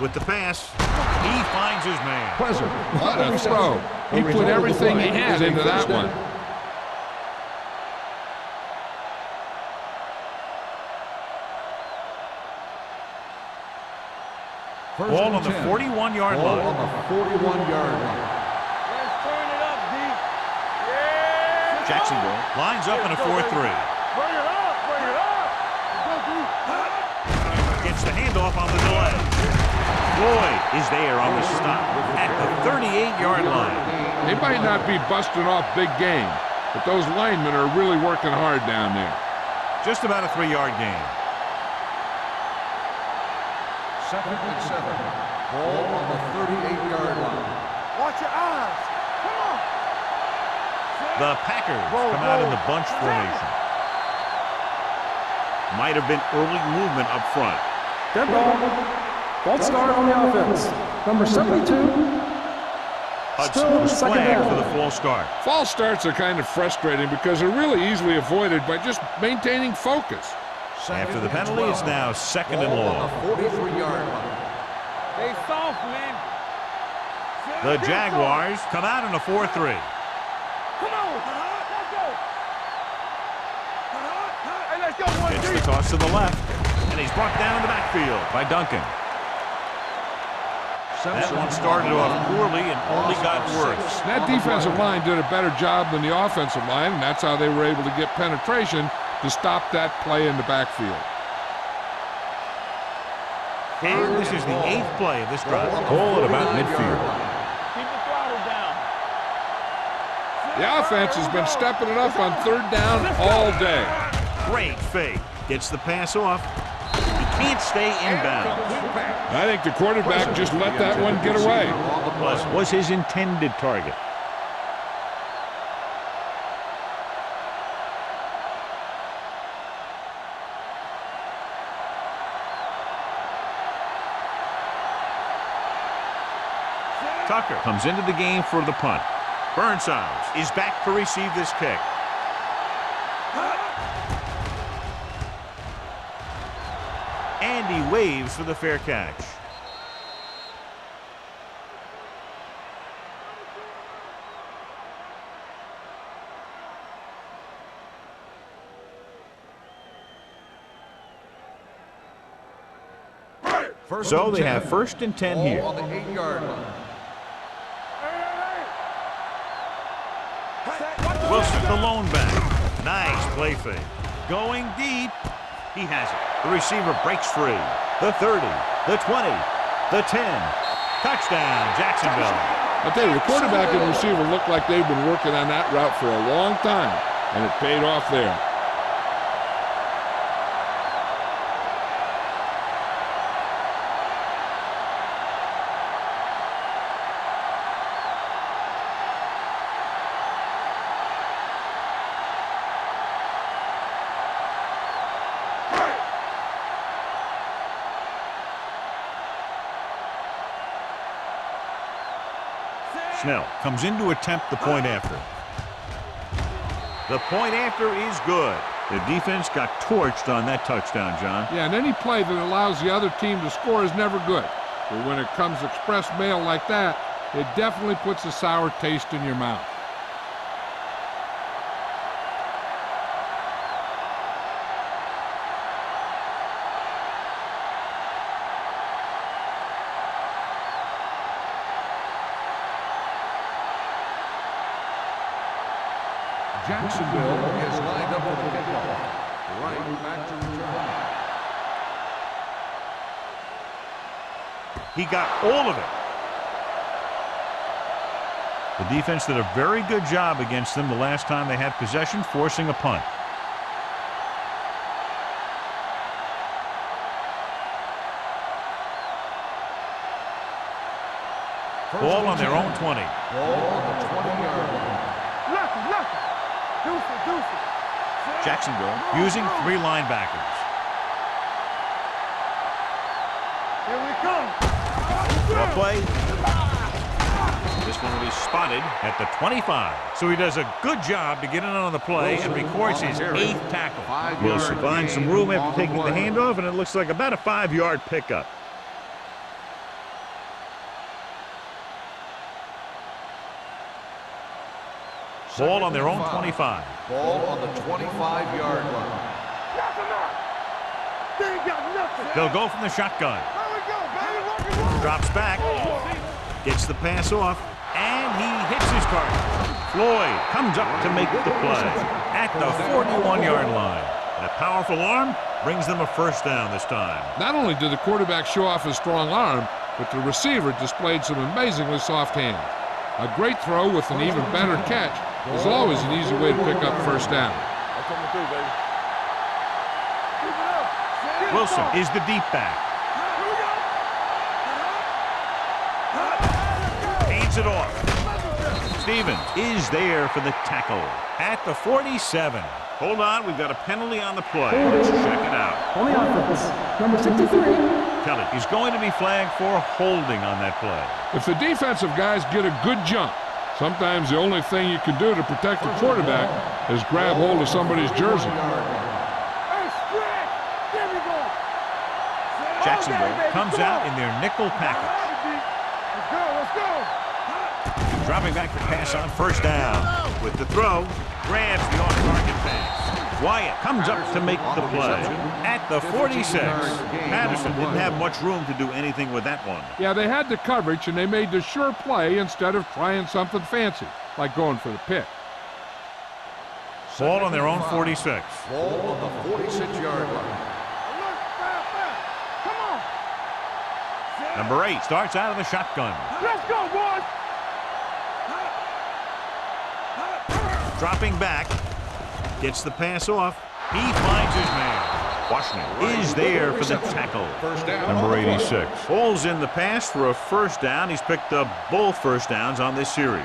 A: With the pass, he finds his man.
D: Pleasant.
B: What a throw. He put everything he had into that one.
A: Ball on the 41-yard
D: Ball
A: line.
D: on the 41-yard line.
C: Let's turn it up, D. Yeah.
A: Jacksonville lines up in a 4-3.
C: Bring it up. Go, D.
A: Gets the handoff on the delay. Floyd is there on the stop at the 38-yard line.
B: They might not be busting off big game, but those linemen are really working hard down there.
A: Just about a 3-yard gain.
D: 2nd and 7. Ball on the 38-yard line.
C: Watch your eyes. Come on.
A: The Packers come out in the bunch formation. Might have been early movement up front.
E: Dead ball. False start on the offense. Number 72.
A: Hudson
E: Still
A: was
E: second
A: flagged
E: down.
A: for the false start.
B: False starts are kind of frustrating because they're really easily avoided by just maintaining focus.
A: After the penalty, it's now 2nd and
D: Ball
A: long.
D: on the 43-yard line.
C: They soft, man.
A: The Jaguars come out in a 4-3.
C: Come on. Let's go. Hey, let's go, one,
A: It's
C: three.
A: the toss to the left, and he's brought down in the backfield by Duncan. That one started off poorly and only got worse.
B: That defensive line did a better job than the offensive line, and that's how they were able to get penetration to stop that play in the backfield.
A: And this is the 8th play of this drive.
D: Ball at about midfield.
C: Keep the throttle down.
B: The offense has been stepping it up on 3rd down all day.
A: Great fake. Gets the pass off. He can't stay inbound.
B: I think the quarterback just let that one get away.
A: Was his intended target. Tucker comes into the game for the punt. Burnside is back to receive this kick. And he waves for the fair catch. So they have 1st and 10 here.
D: On the 8-yard line.
A: Wilson, the lone back. Nice play fake. Going deep. He has it. The receiver breaks free. The 30, the 20, the 10. Touchdown, Jacksonville.
B: I tell you, the quarterback and the receiver look like they've been working on that route for a long time, and it paid off there.
A: Snell comes in to attempt the point after. The point after is good. The defense got torched on that touchdown, John.
B: Yeah, and any play that allows the other team to score is never good. But when it comes express mail like that, it definitely puts a sour taste in your mouth.
D: Jacksonville is lined up for the kickoff. Right back to return.
A: He got all of it. The defense did a very good job against them the last time they had possession, forcing a punt. Ball on their own 20.
D: Ball on the 20-yard line.
A: Jacksonville using 3 linebackers.
C: Here we come.
A: Draw play. This one will be spotted at the 25. So he does a good job to get in on the play and records his 8th tackle. Wilson finds some room after taking the handoff, and it looks like about a 5-yard pickup. Ball on their own 25.
D: Ball on the 25-yard line.
C: Knock him out. They ain't got nothing.
A: They'll go from the shotgun.
C: There we go, baby. Rock and roll.
A: Drops back. Gets the pass off. And he hits his target. Floyd comes up to make the play at the 41-yard line. And a powerful arm brings them a 1st down this time.
B: Not only did the quarterback show off his strong arm, but the receiver displayed some amazingly soft hands. A great throw with an even better catch is always an easy way to pick up 1st down.
C: That's what I'm gonna do, baby. Keep it up.
A: Wilson is the deep back. Hands it off. Stevens is there for the tackle at the 47. Hold on, we've got a penalty on the play. Let's check it out.
E: On the offense, number 63.
A: Kelly is going to be flagged for holding on that play.
B: If the defensive guys get a good jump, sometimes the only thing you can do to protect the quarterback is grab hold of somebody's jersey.
C: Hey, stretch. There we go.
A: Jacksonville comes out in their nickel package.
C: Let's go, let's go.
A: Dropping back to pass on 1st down. With the throw, grabs the off-target pass. Wyatt comes up to make the play at the 46. Patterson didn't have much room to do anything with that one.
B: Yeah, they had the coverage, and they made the sure play instead of trying something fancy, like going for the pick.
A: Ball on their own 46.
D: Ball on the 46-yard line.
C: Come on.
A: Number 8 starts out of the shotgun.
C: Let's go, boys.
A: Dropping back. Gets the pass off. He finds his man. Washington is there for the tackle.
D: 1st down.
A: Number 86. Pulls in the pass for a 1st down. He's picked up both 1st downs on this series.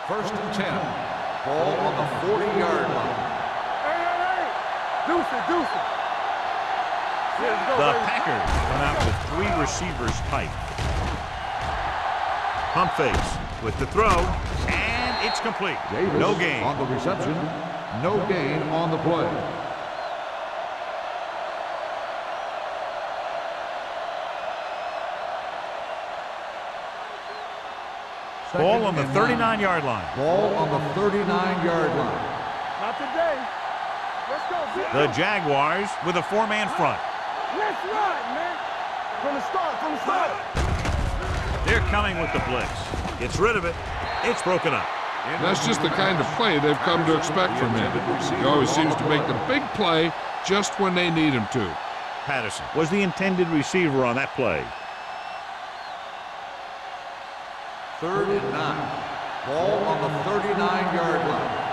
D: First and 10. Ball on the 40-yard line.
C: Hey. Deuce it. Let's go,
A: The
C: baby.
A: Packers come out with 3 receivers tight. Pump fakes with the throw, and it's complete.
D: Davis
A: No gain.
D: on the reception. No gain on the play.
A: Ball on the 39-yard line.
D: Ball on the 39-yard line.
C: Not today. Let's go, Zeke.
A: The Jaguars with a 4-man front.
C: Let's run, man. From the start.
A: They're coming with the blitz. Gets rid of it. It's broken up.
B: That's just the kind of play they've come to expect from him. He always seems to make the big play just when they need him to.
A: Patterson was the intended receiver on that play.
D: 3rd and 9. Ball on the 39-yard line.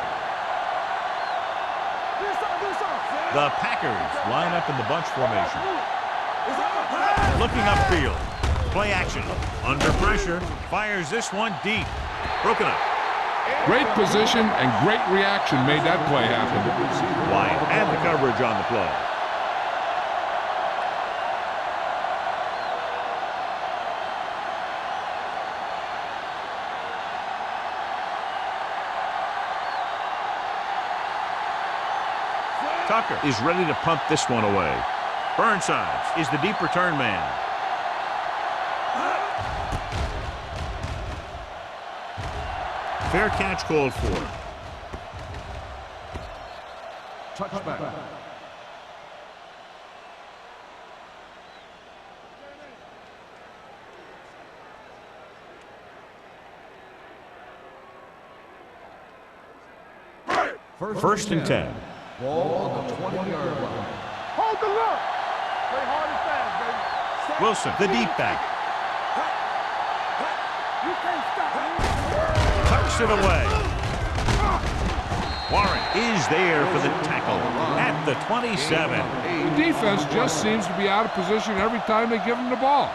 A: The Packers line up in the bunch formation. Looking upfield. Play action. Under pressure. Fires this one deep. Broken up.
B: Great position and great reaction made that play happen.
A: Wyatt had the coverage on the play. Tucker is ready to punt this one away. Burnside is the deep return man. Fair catch called for.
D: Touchback.
A: First and 10.
D: Ball on the 20-yard line.
C: Hold the look. Play hard and fast, baby.
A: Wilson, the deep back.
C: You can't stop me.
A: Tucks it away. Warren is there for the tackle at the 27.
B: The defense just seems to be out of position every time they give him the ball.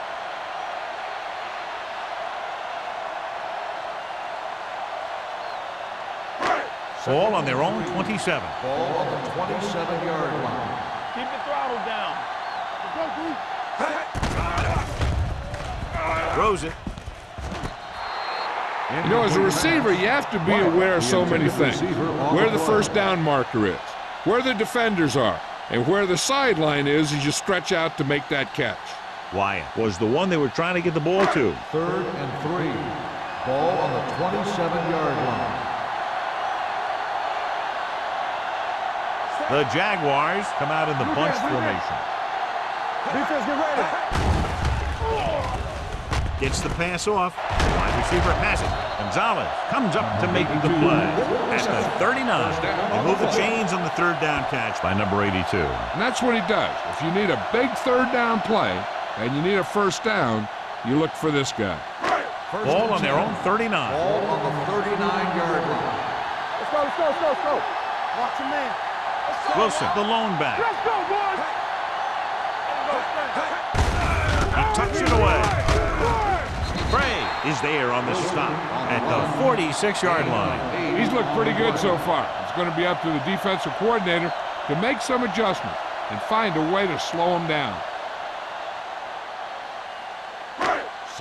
A: Ball on their own 27.
D: Ball on the 27-yard line.
C: Keep the throttle down.
A: Throws it.
B: You know, as a receiver, you have to be aware of so many things. Where the first down marker is, where the defenders are, and where the sideline is as you stretch out to make that catch.
A: Wyatt was the one they were trying to get the ball to.
D: 3rd and 3. Ball on the 27-yard line.
A: The Jaguars come out in the bunch formation.
C: Defense, get ready.
A: Gets the pass off. Wide receiver has it. Gonzalez comes up to make the play. At the 39, they move the chains on the 3rd down catch by number 82.
B: And that's what he does. If you need a big 3rd down play and you need a first down, you look for this guy.
A: Ball on their own 39.
D: Ball on the 39-yard line.
C: Let's go. Watch your man.
A: Wilson, the lone back.
C: Let's go, boys.
A: He tucks it away. Bray is there on the stop at the 46-yard line.
B: He's looked pretty good so far. It's going to be up to the defensive coordinator to make some adjustments and find a way to slow him down.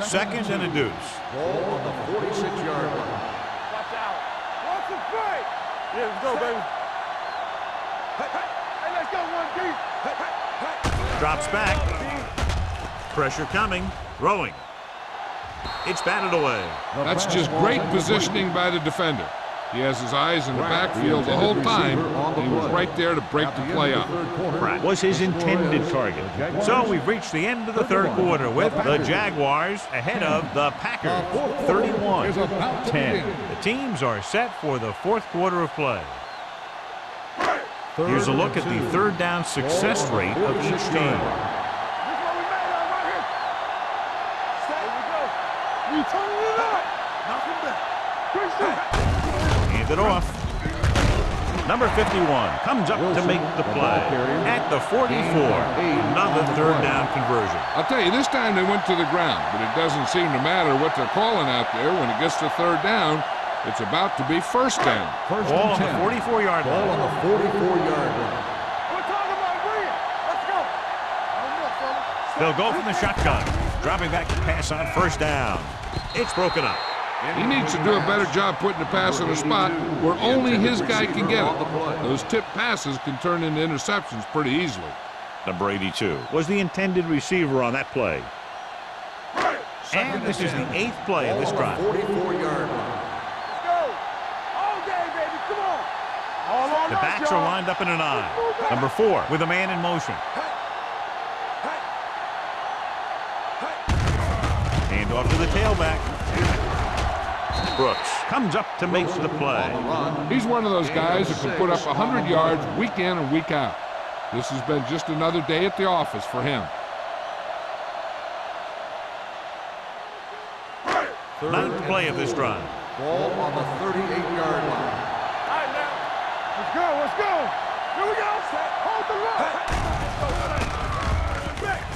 A: Second and a deuce.
D: Ball on the 46-yard line.
C: Watch out. Watch the play. Yeah, let's go, baby. Hey, let's go, 1 deep.
A: Drops back. Pressure coming. Throwing. It's batted away.
B: That's just great positioning by the defender. He has his eyes in the backfield the whole time. He was right there to break the play up.
A: Pratt was his intended target. So we've reached the end of the 3rd quarter with the Jaguars ahead of the Packers, 31-10. The teams are set for the 4th quarter of play. Here's a look at the 3rd down success rate of each team.
C: We turning it up. Nothing back.
A: Hand it off. Number 51 comes up to make the play at the 44. Another 3rd down conversion.
B: I'll tell you, this time they went to the ground, but it doesn't seem to matter what they're calling out there. When it gets to 3rd down, it's about to be first down.
A: Ball on the 44-yard line.
D: Ball on the 44-yard line.
C: We're talking about Rhea. Let's go.
A: They'll go from the shotgun. Dropping back to pass on first down. It's broken up.
B: He needs to do a better job putting the pass in a spot where only his guy can get it. Those tip passes can turn into interceptions pretty easily.
A: Number 82 was the intended receiver on that play. And this is the 8th play of this drive.
D: 44-yard line.
C: Let's go. All day, baby. Come on. All on
A: The backs are lined up in an I. Number 4 with a man in motion. Hand off to the tailback. Brooks comes up to make the play.
B: He's one of those guys that can put up 100 yards week in and week out. This has been just another day at the office for him.
A: Ninth play of this drive.
D: Ball on the 38-yard line.
C: All right, now. Let's go, let's go. Here we go. Hold the line. Back.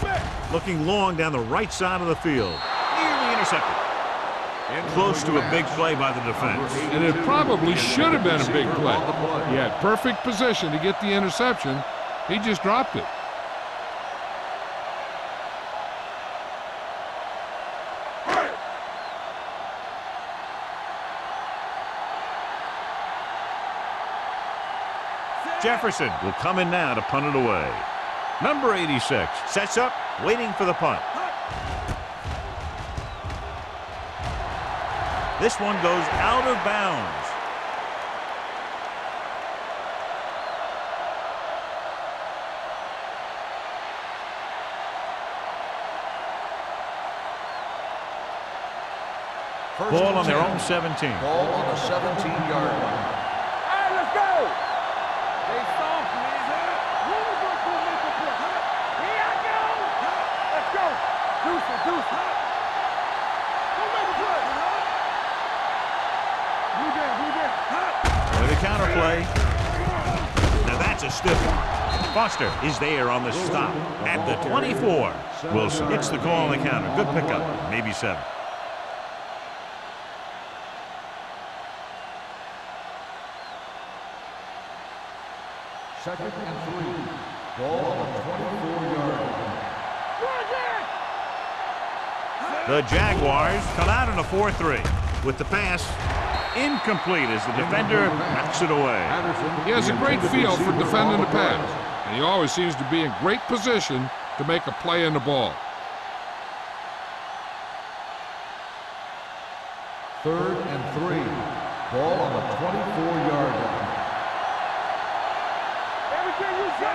A: Looking long down the right side of the field. Nearly intercepted. Close to a big play by the defense.
B: And it probably should have been a big play. He had perfect position to get the interception. He just dropped it.
A: Jefferson will come in now to punt it away. Number 86 sets up, waiting for the punt. This one goes out of bounds. Ball on their own 17.
D: Ball on the 17-yard line.
C: All right, let's go. They soft, man. Who's going to make the play? Here I go. Let's go. Deuce it. Who make the play? Blue Jay.
A: With a counterplay. Now that's a stiff one. Foster is there on the stop at the 24. Wilson gets the call on the counter. Good pickup. Maybe 7.
D: Second and 3. Ball on the 24-yard line.
A: The Jaguars come out in a 4-3 with the pass incomplete as the defender knocks it away.
B: He has a great feel for defending the pass, and he always seems to be in great position to make a play in the ball.
D: Third and 3. Ball on the 24-yard line.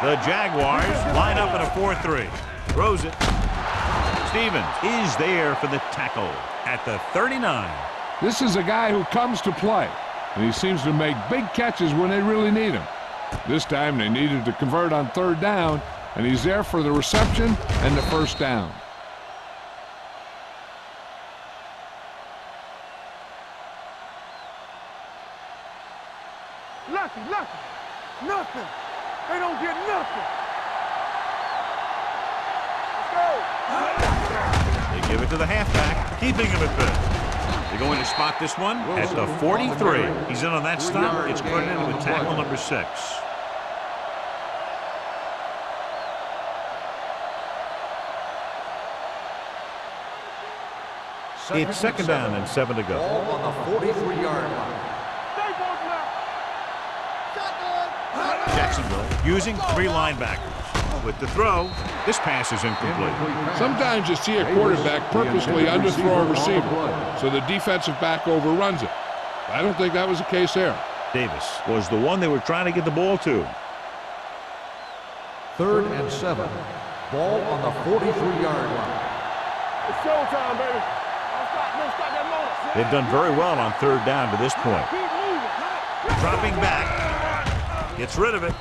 A: The Jaguars line up in a 4-3. Throws it. Stevens is there for the tackle at the 39.
B: This is a guy who comes to play, and he seems to make big catches when they really need him. This time they needed to convert on 3rd down, and he's there for the reception and the 1st down.
C: Nothing. They don't get nothing. Let's go.
A: They give it to the halfback, keeping him at bay. They're going to spot this one at the 43. He's in on that stop. It's credited with tackle number 6. It's 2nd down and 7 to go.
D: Ball on the 43-yard line.
A: Jacksonville using 3 linebackers. With the throw, this pass is incomplete.
B: Sometimes you see a quarterback purposely underthrow a receiver, so the defensive back overruns it. I don't think that was the case there.
A: Davis was the one they were trying to get the ball to.
D: 3rd and 7. Ball on the 43-yard line.
C: It's showtime, baby. Don't stop that motor.
A: They've done very well on 3rd down to this point.
C: Keep moving.
A: Dropping back. Gets rid of it.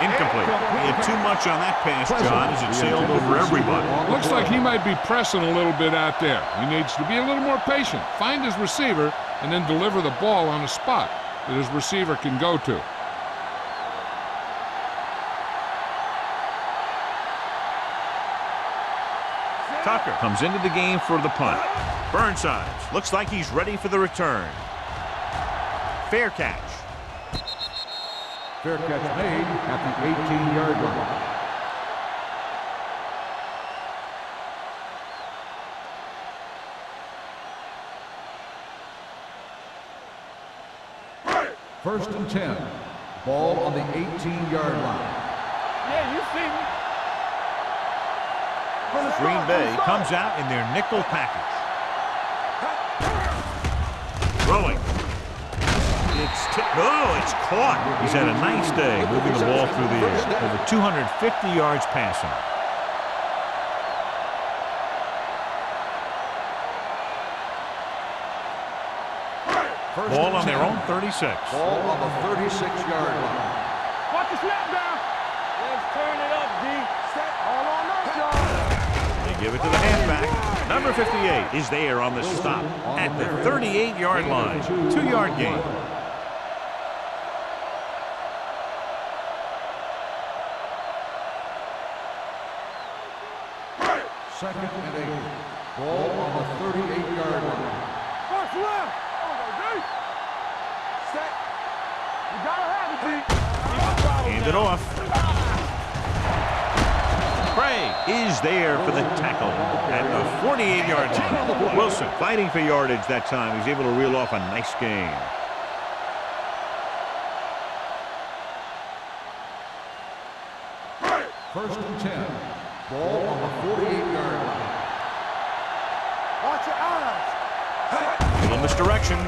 A: Incomplete. He had too much on that pass, John, as it sailed over everybody.
B: Looks like he might be pressing a little bit out there. He needs to be a little more patient, find his receiver, and then deliver the ball on a spot that his receiver can go to.
A: Tucker comes into the game for the punt. Burnsides looks like he's ready for the return. Fair catch.
D: Fair catch made at the 18-yard line. First and 10. Ball on the 18-yard line.
C: Yeah, you see me.
A: Green Bay comes out in their nickel package. Throwing it's caught. He's had a nice day moving the ball through the air. Over 250 yards passing. Ball on their own 36.
D: Ball on the 36-yard line.
C: Watch the snap down. Let's turn it up, D. Set. All on us, y'all.
A: They give it to the halfback. Number 58 is there on the stop at the 38-yard line. 2-yard gain.
D: Second and 8. Ball on the 38-yard line.
C: Watch left. Set. You gotta have it, D.
A: Hand it off. Craig is there for the tackle at the 48-yard line. Wilson fighting for yardage that time. He's able to reel off a nice gain.
D: First and 10. Ball on the 48-yard line.
C: Watch your eyes.
A: Little misdirection.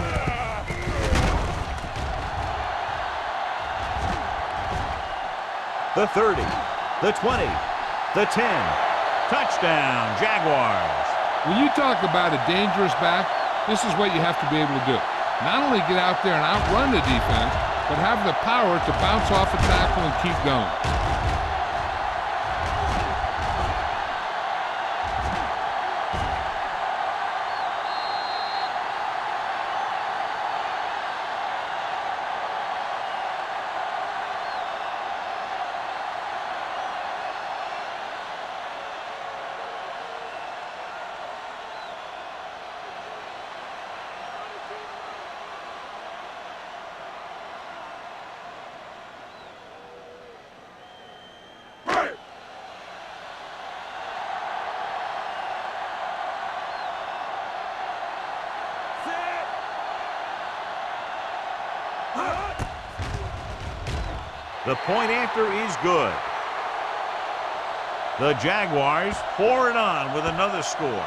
A: The 30, the 20, the 10. Touchdown, Jaguars.
B: When you talk about a dangerous back, this is what you have to be able to do. Not only get out there and outrun the defense, but have the power to bounce off a tackle and keep going.
A: The point after is good. The Jaguars pour it on with another score.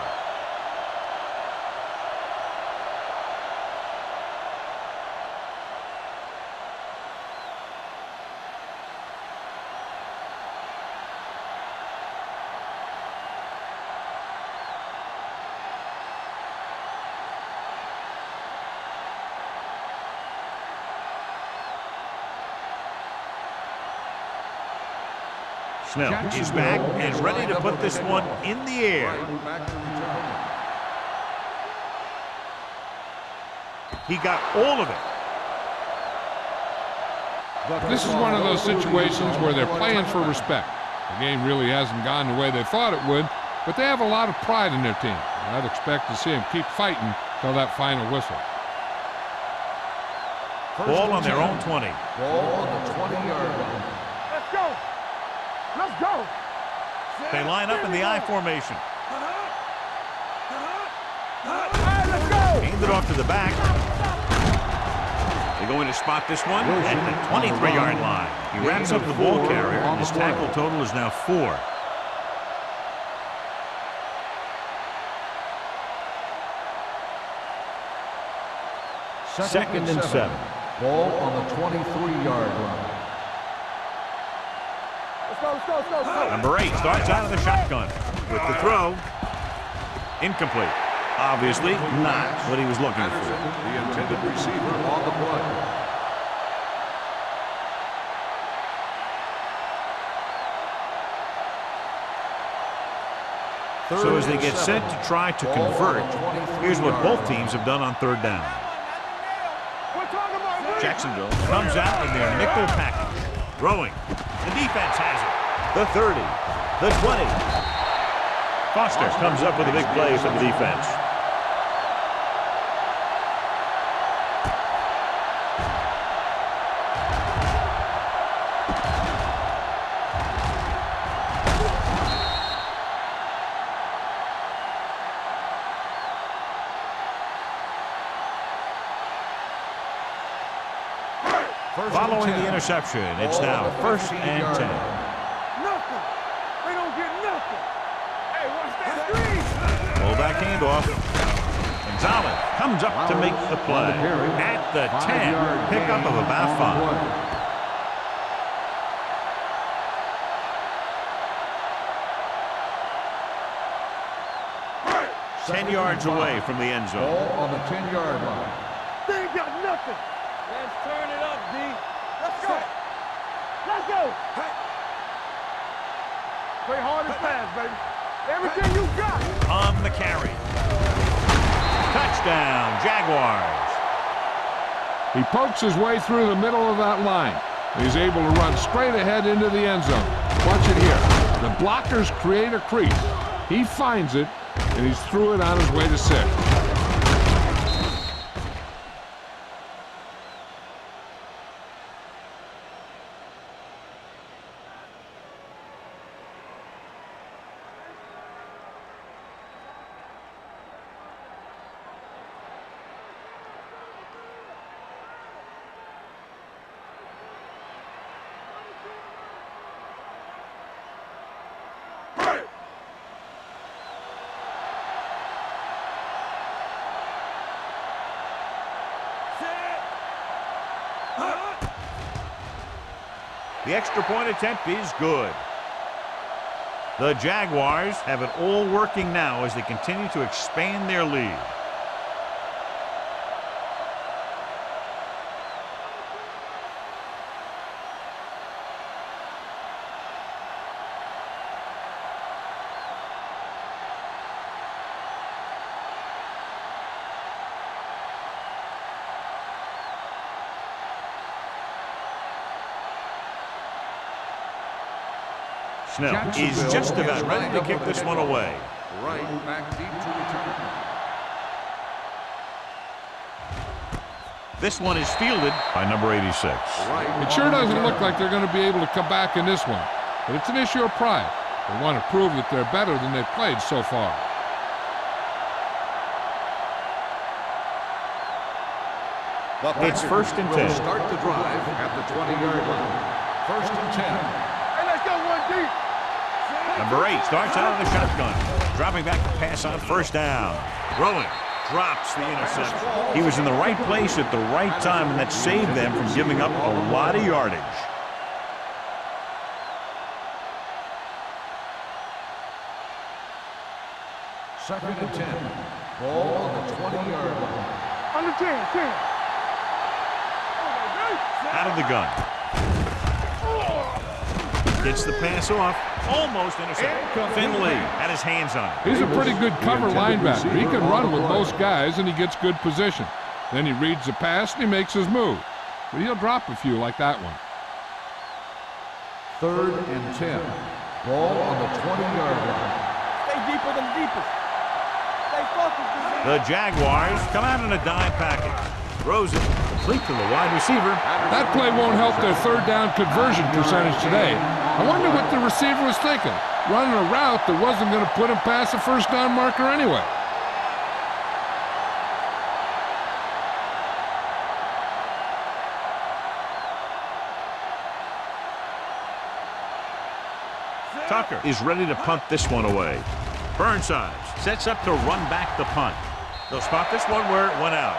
A: Snell is back and ready to put this one in the air. He got all of it.
B: This is one of those situations where they're playing for respect. The game really hasn't gone the way they thought it would, but they have a lot of pride in their team. I'd expect to see them keep fighting till that final whistle.
A: Ball on their own 20.
D: Ball on the 20-yard line.
C: Let's go. Let's go.
A: They line up in the I formation.
C: Hey, let's go.
A: Hand it off to the back. They're going to spot this one at the 23-yard line. He wraps up the ball carrier, and his tackle total is now 4. Second and 7.
D: Ball on the 23-yard line.
C: Let's go.
A: Number 8 starts out of the shotgun with the throw. Incomplete. Obviously not what he was looking for.
D: The intended receiver on the play.
A: So as they get set to try to convert, here's what both teams have done on third down. Jacksonville comes out in their nickel package. Throwing. The defense has it. The 30. The 20. Foster comes up with a big play for the defense. Following the interception, it's now first and 10.
C: Nothing. They don't get nothing. Hey, watch that screen.
A: Fullback handoff. And Gonzalez comes up to make the play. At the 10, pickup of about 5. 10 yards away from the end zone.
D: Ball on the 10-yard line.
C: They ain't got nothing. Let's turn it up, D. Let's go. Let's go. Play hard and fast, baby. Everything you got.
A: On the carry. Touchdown, Jaguars.
B: He pokes his way through the middle of that line. He's able to run straight ahead into the end zone. Watch it here. The blockers create a crease. He finds it, and he's through it on his way to 6.
A: The extra point attempt is good. The Jaguars have it all working now as they continue to expand their lead. Snell is just about ready to kick this one away.
D: Right back deep to return.
A: This one is fielded by number 86.
B: It sure doesn't look like they're going to be able to come back in this one, but it's an issue of pride. They want to prove that they're better than they've played so far.
A: It's 1st and 10.
D: Start the drive at the 20-yard line. 1st and 10.
C: Hey, let's go one deep.
A: Number 8 starts out of the shotgun. Dropping back to pass on 1st down. Throwing. Drops the interception. He was in the right place at the right time, and that saved them from giving up a lot of yardage.
D: Second and 10. Ball on the 20-yard line.
C: On the 10.
A: Out of the gun. Gets the pass off. Almost intercepted. Finley had his hands on it.
B: He's a pretty good cover linebacker. He can run with most guys, and he gets good position. Then he reads the pass, and he makes his move. But he'll drop a few like that one.
D: 3rd and 10. Ball on the 20-yard line.
C: Stay deeper than deepest. Stay focused.
A: The Jaguars come out in a dime package. Throws it complete to the wide receiver.
B: That play won't help their 3rd down conversion percentage today. I wonder what the receiver was thinking. Running a route that wasn't going to put him past the 1st down marker anyway.
A: Tucker is ready to punt this one away. Burnside sets up to run back the punt. They'll spot this one where it went out.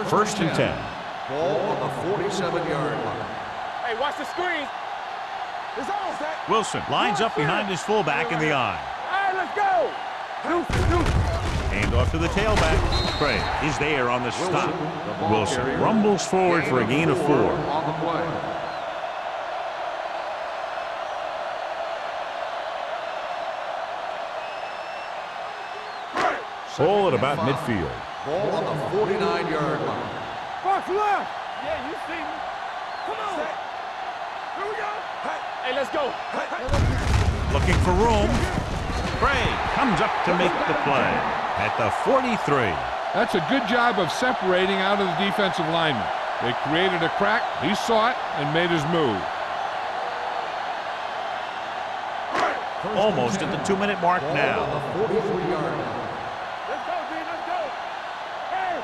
A: First and 10.
D: Ball on the 47-yard line.
C: Hey, watch the screen. It's on, Zach.
A: Wilson lines up behind his fullback in the eye.
C: All right, let's go.
A: Hand off to the tailback. Craig is there on the stop. Wilson rumbles forward for a gain of 4.
D: On the play.
A: Ball at about midfield.
D: Ball on the 49-yard line.
C: Box left. Yeah, you see me. Come on. Here we go. Hey, let's go.
A: Looking for room. Craig comes up to make the play at the 43.
B: That's a good job of separating out of the defensive lineman. They created a crack, he saw it, and made his move.
A: Almost at the 2-minute mark now.
D: On the 43-yard line.
C: Let's go, D. Let's go. Hey,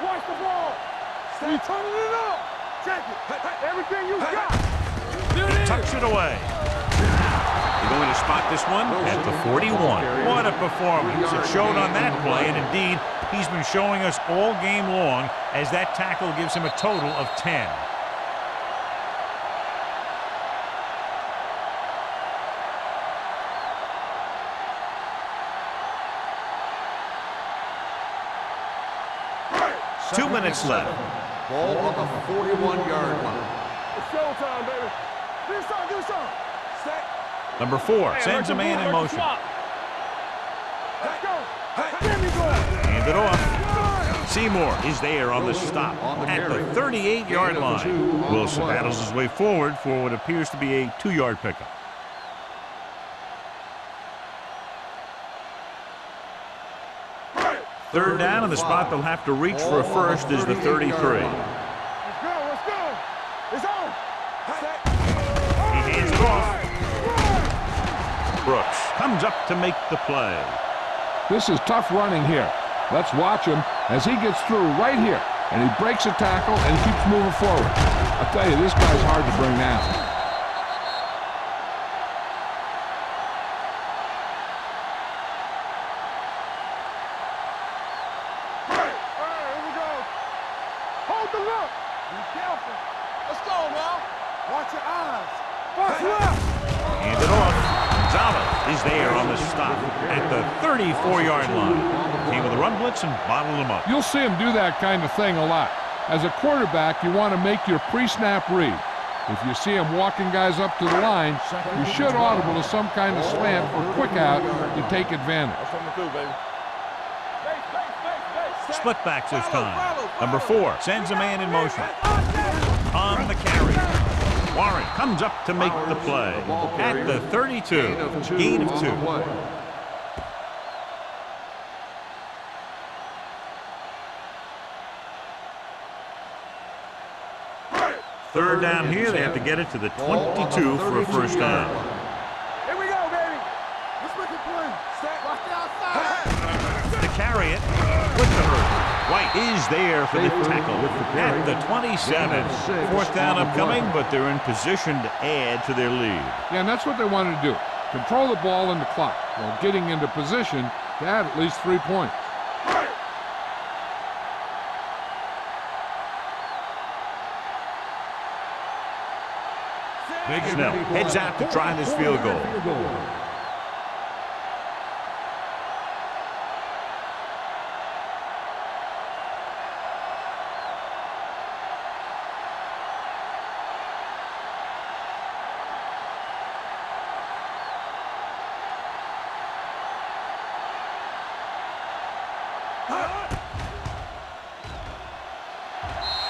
C: watch the ball. He turning it up. Check it. Everything you got.
A: He tucks it away. They're going to spot this one at the 41. What a performance. It showed on that play, and indeed, he's been showing us all game long as that tackle gives him a total of 10. Two minutes left.
D: Ball on the 41-yard line.
C: It's showtime, baby. Do something. Set.
A: Number 4 sends a man in motion.
C: Let's go. Give me ball.
A: Hand it off. Seymour is there on the stop at the 38-yard line. Wilson battles his way forward for what appears to be a 2-yard pickup. Third down, and the spot they'll have to reach for a first is the 33.
C: Let's go. It's on.
A: He hands it off. Brooks comes up to make the play.
B: This is tough running here. Let's watch him as he gets through right here. And he breaks a tackle and he keeps moving forward. I'll tell you, this guy's hard to bring down.
C: Here we go. Hold the look. Be careful. Let's go now. Watch your eyes. Watch left.
A: Hand it off. Gonzalez is there on the stop at the 34-yard line. Came with a run blitz and bottled him up.
B: You'll see him do that kind of thing a lot. As a quarterback, you want to make your pre-snap read. If you see him walking guys up to the line, you should audible to some kind of slant or quick out to take advantage.
C: That's what I'm gonna do, baby.
A: Split backs this time. Number 4 sends a man in motion. On the carry. Warren comes up to make the play at the 32. Gain of 2. Third down here, they have to get it to the 22 for a first down.
C: Here we go, baby. Let's make it play. Watch the outside.
A: To carry it with the hurdle. White is there for the tackle at the 27. Fourth down upcoming, but they're in position to add to their lead.
B: Yeah, and that's what they wanted to do. Control the ball and the clock while getting into position to add at least 3 points.
A: Big Snell heads out to try this field goal.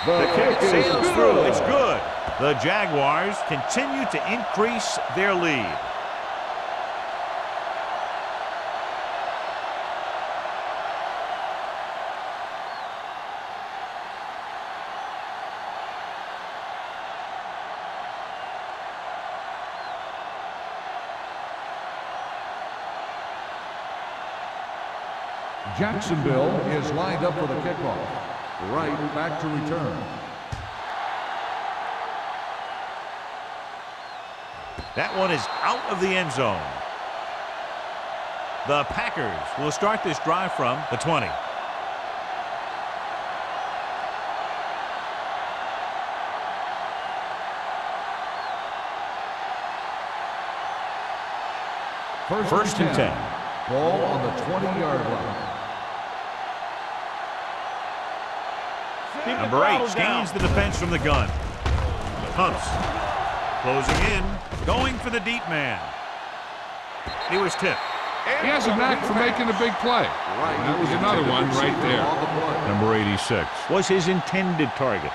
A: The kick sails through. It's good. The Jaguars continue to increase their lead.
D: Jacksonville is lined up for the kickoff. Right back to return.
A: That one is out of the end zone. The Packers will start this drive from the 20. First and 10.
D: Ball on the 20-yard line.
A: Number 8 scans the defense from the gun. Hunts. Closing in. Going for the deep man. He was tipped.
B: He has a knack for making a big play. That was another one right there.
A: Number 86 was his intended target.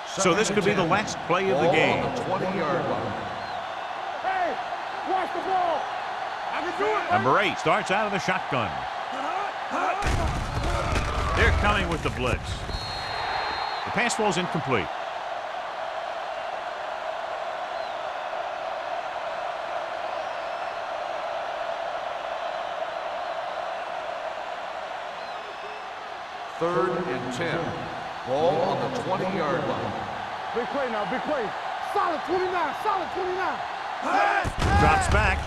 A: So this could be the last play of the game.
D: Ball on the 20-yard line.
C: Hey, watch the ball. I can do it.
A: Number 8 starts out of the shotgun. They're coming with the blitz. The pass falls incomplete.
D: 3rd and 10. Ball on the 20-yard line.
C: Big play now, big play. Solid 29, solid 29.
A: Drops back.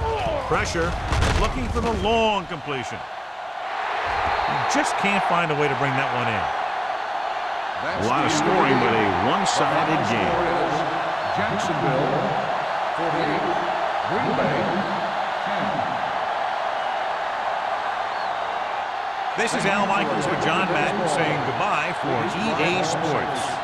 A: Pressure. Looking for the long completion. He just can't find a way to bring that one in.
D: That's
A: A lot of scoring, but a one-sided game.
D: Score is Jacksonville 48, Green Bay 10.
A: This is Al Michaels with John Madden saying goodbye for EA Sports.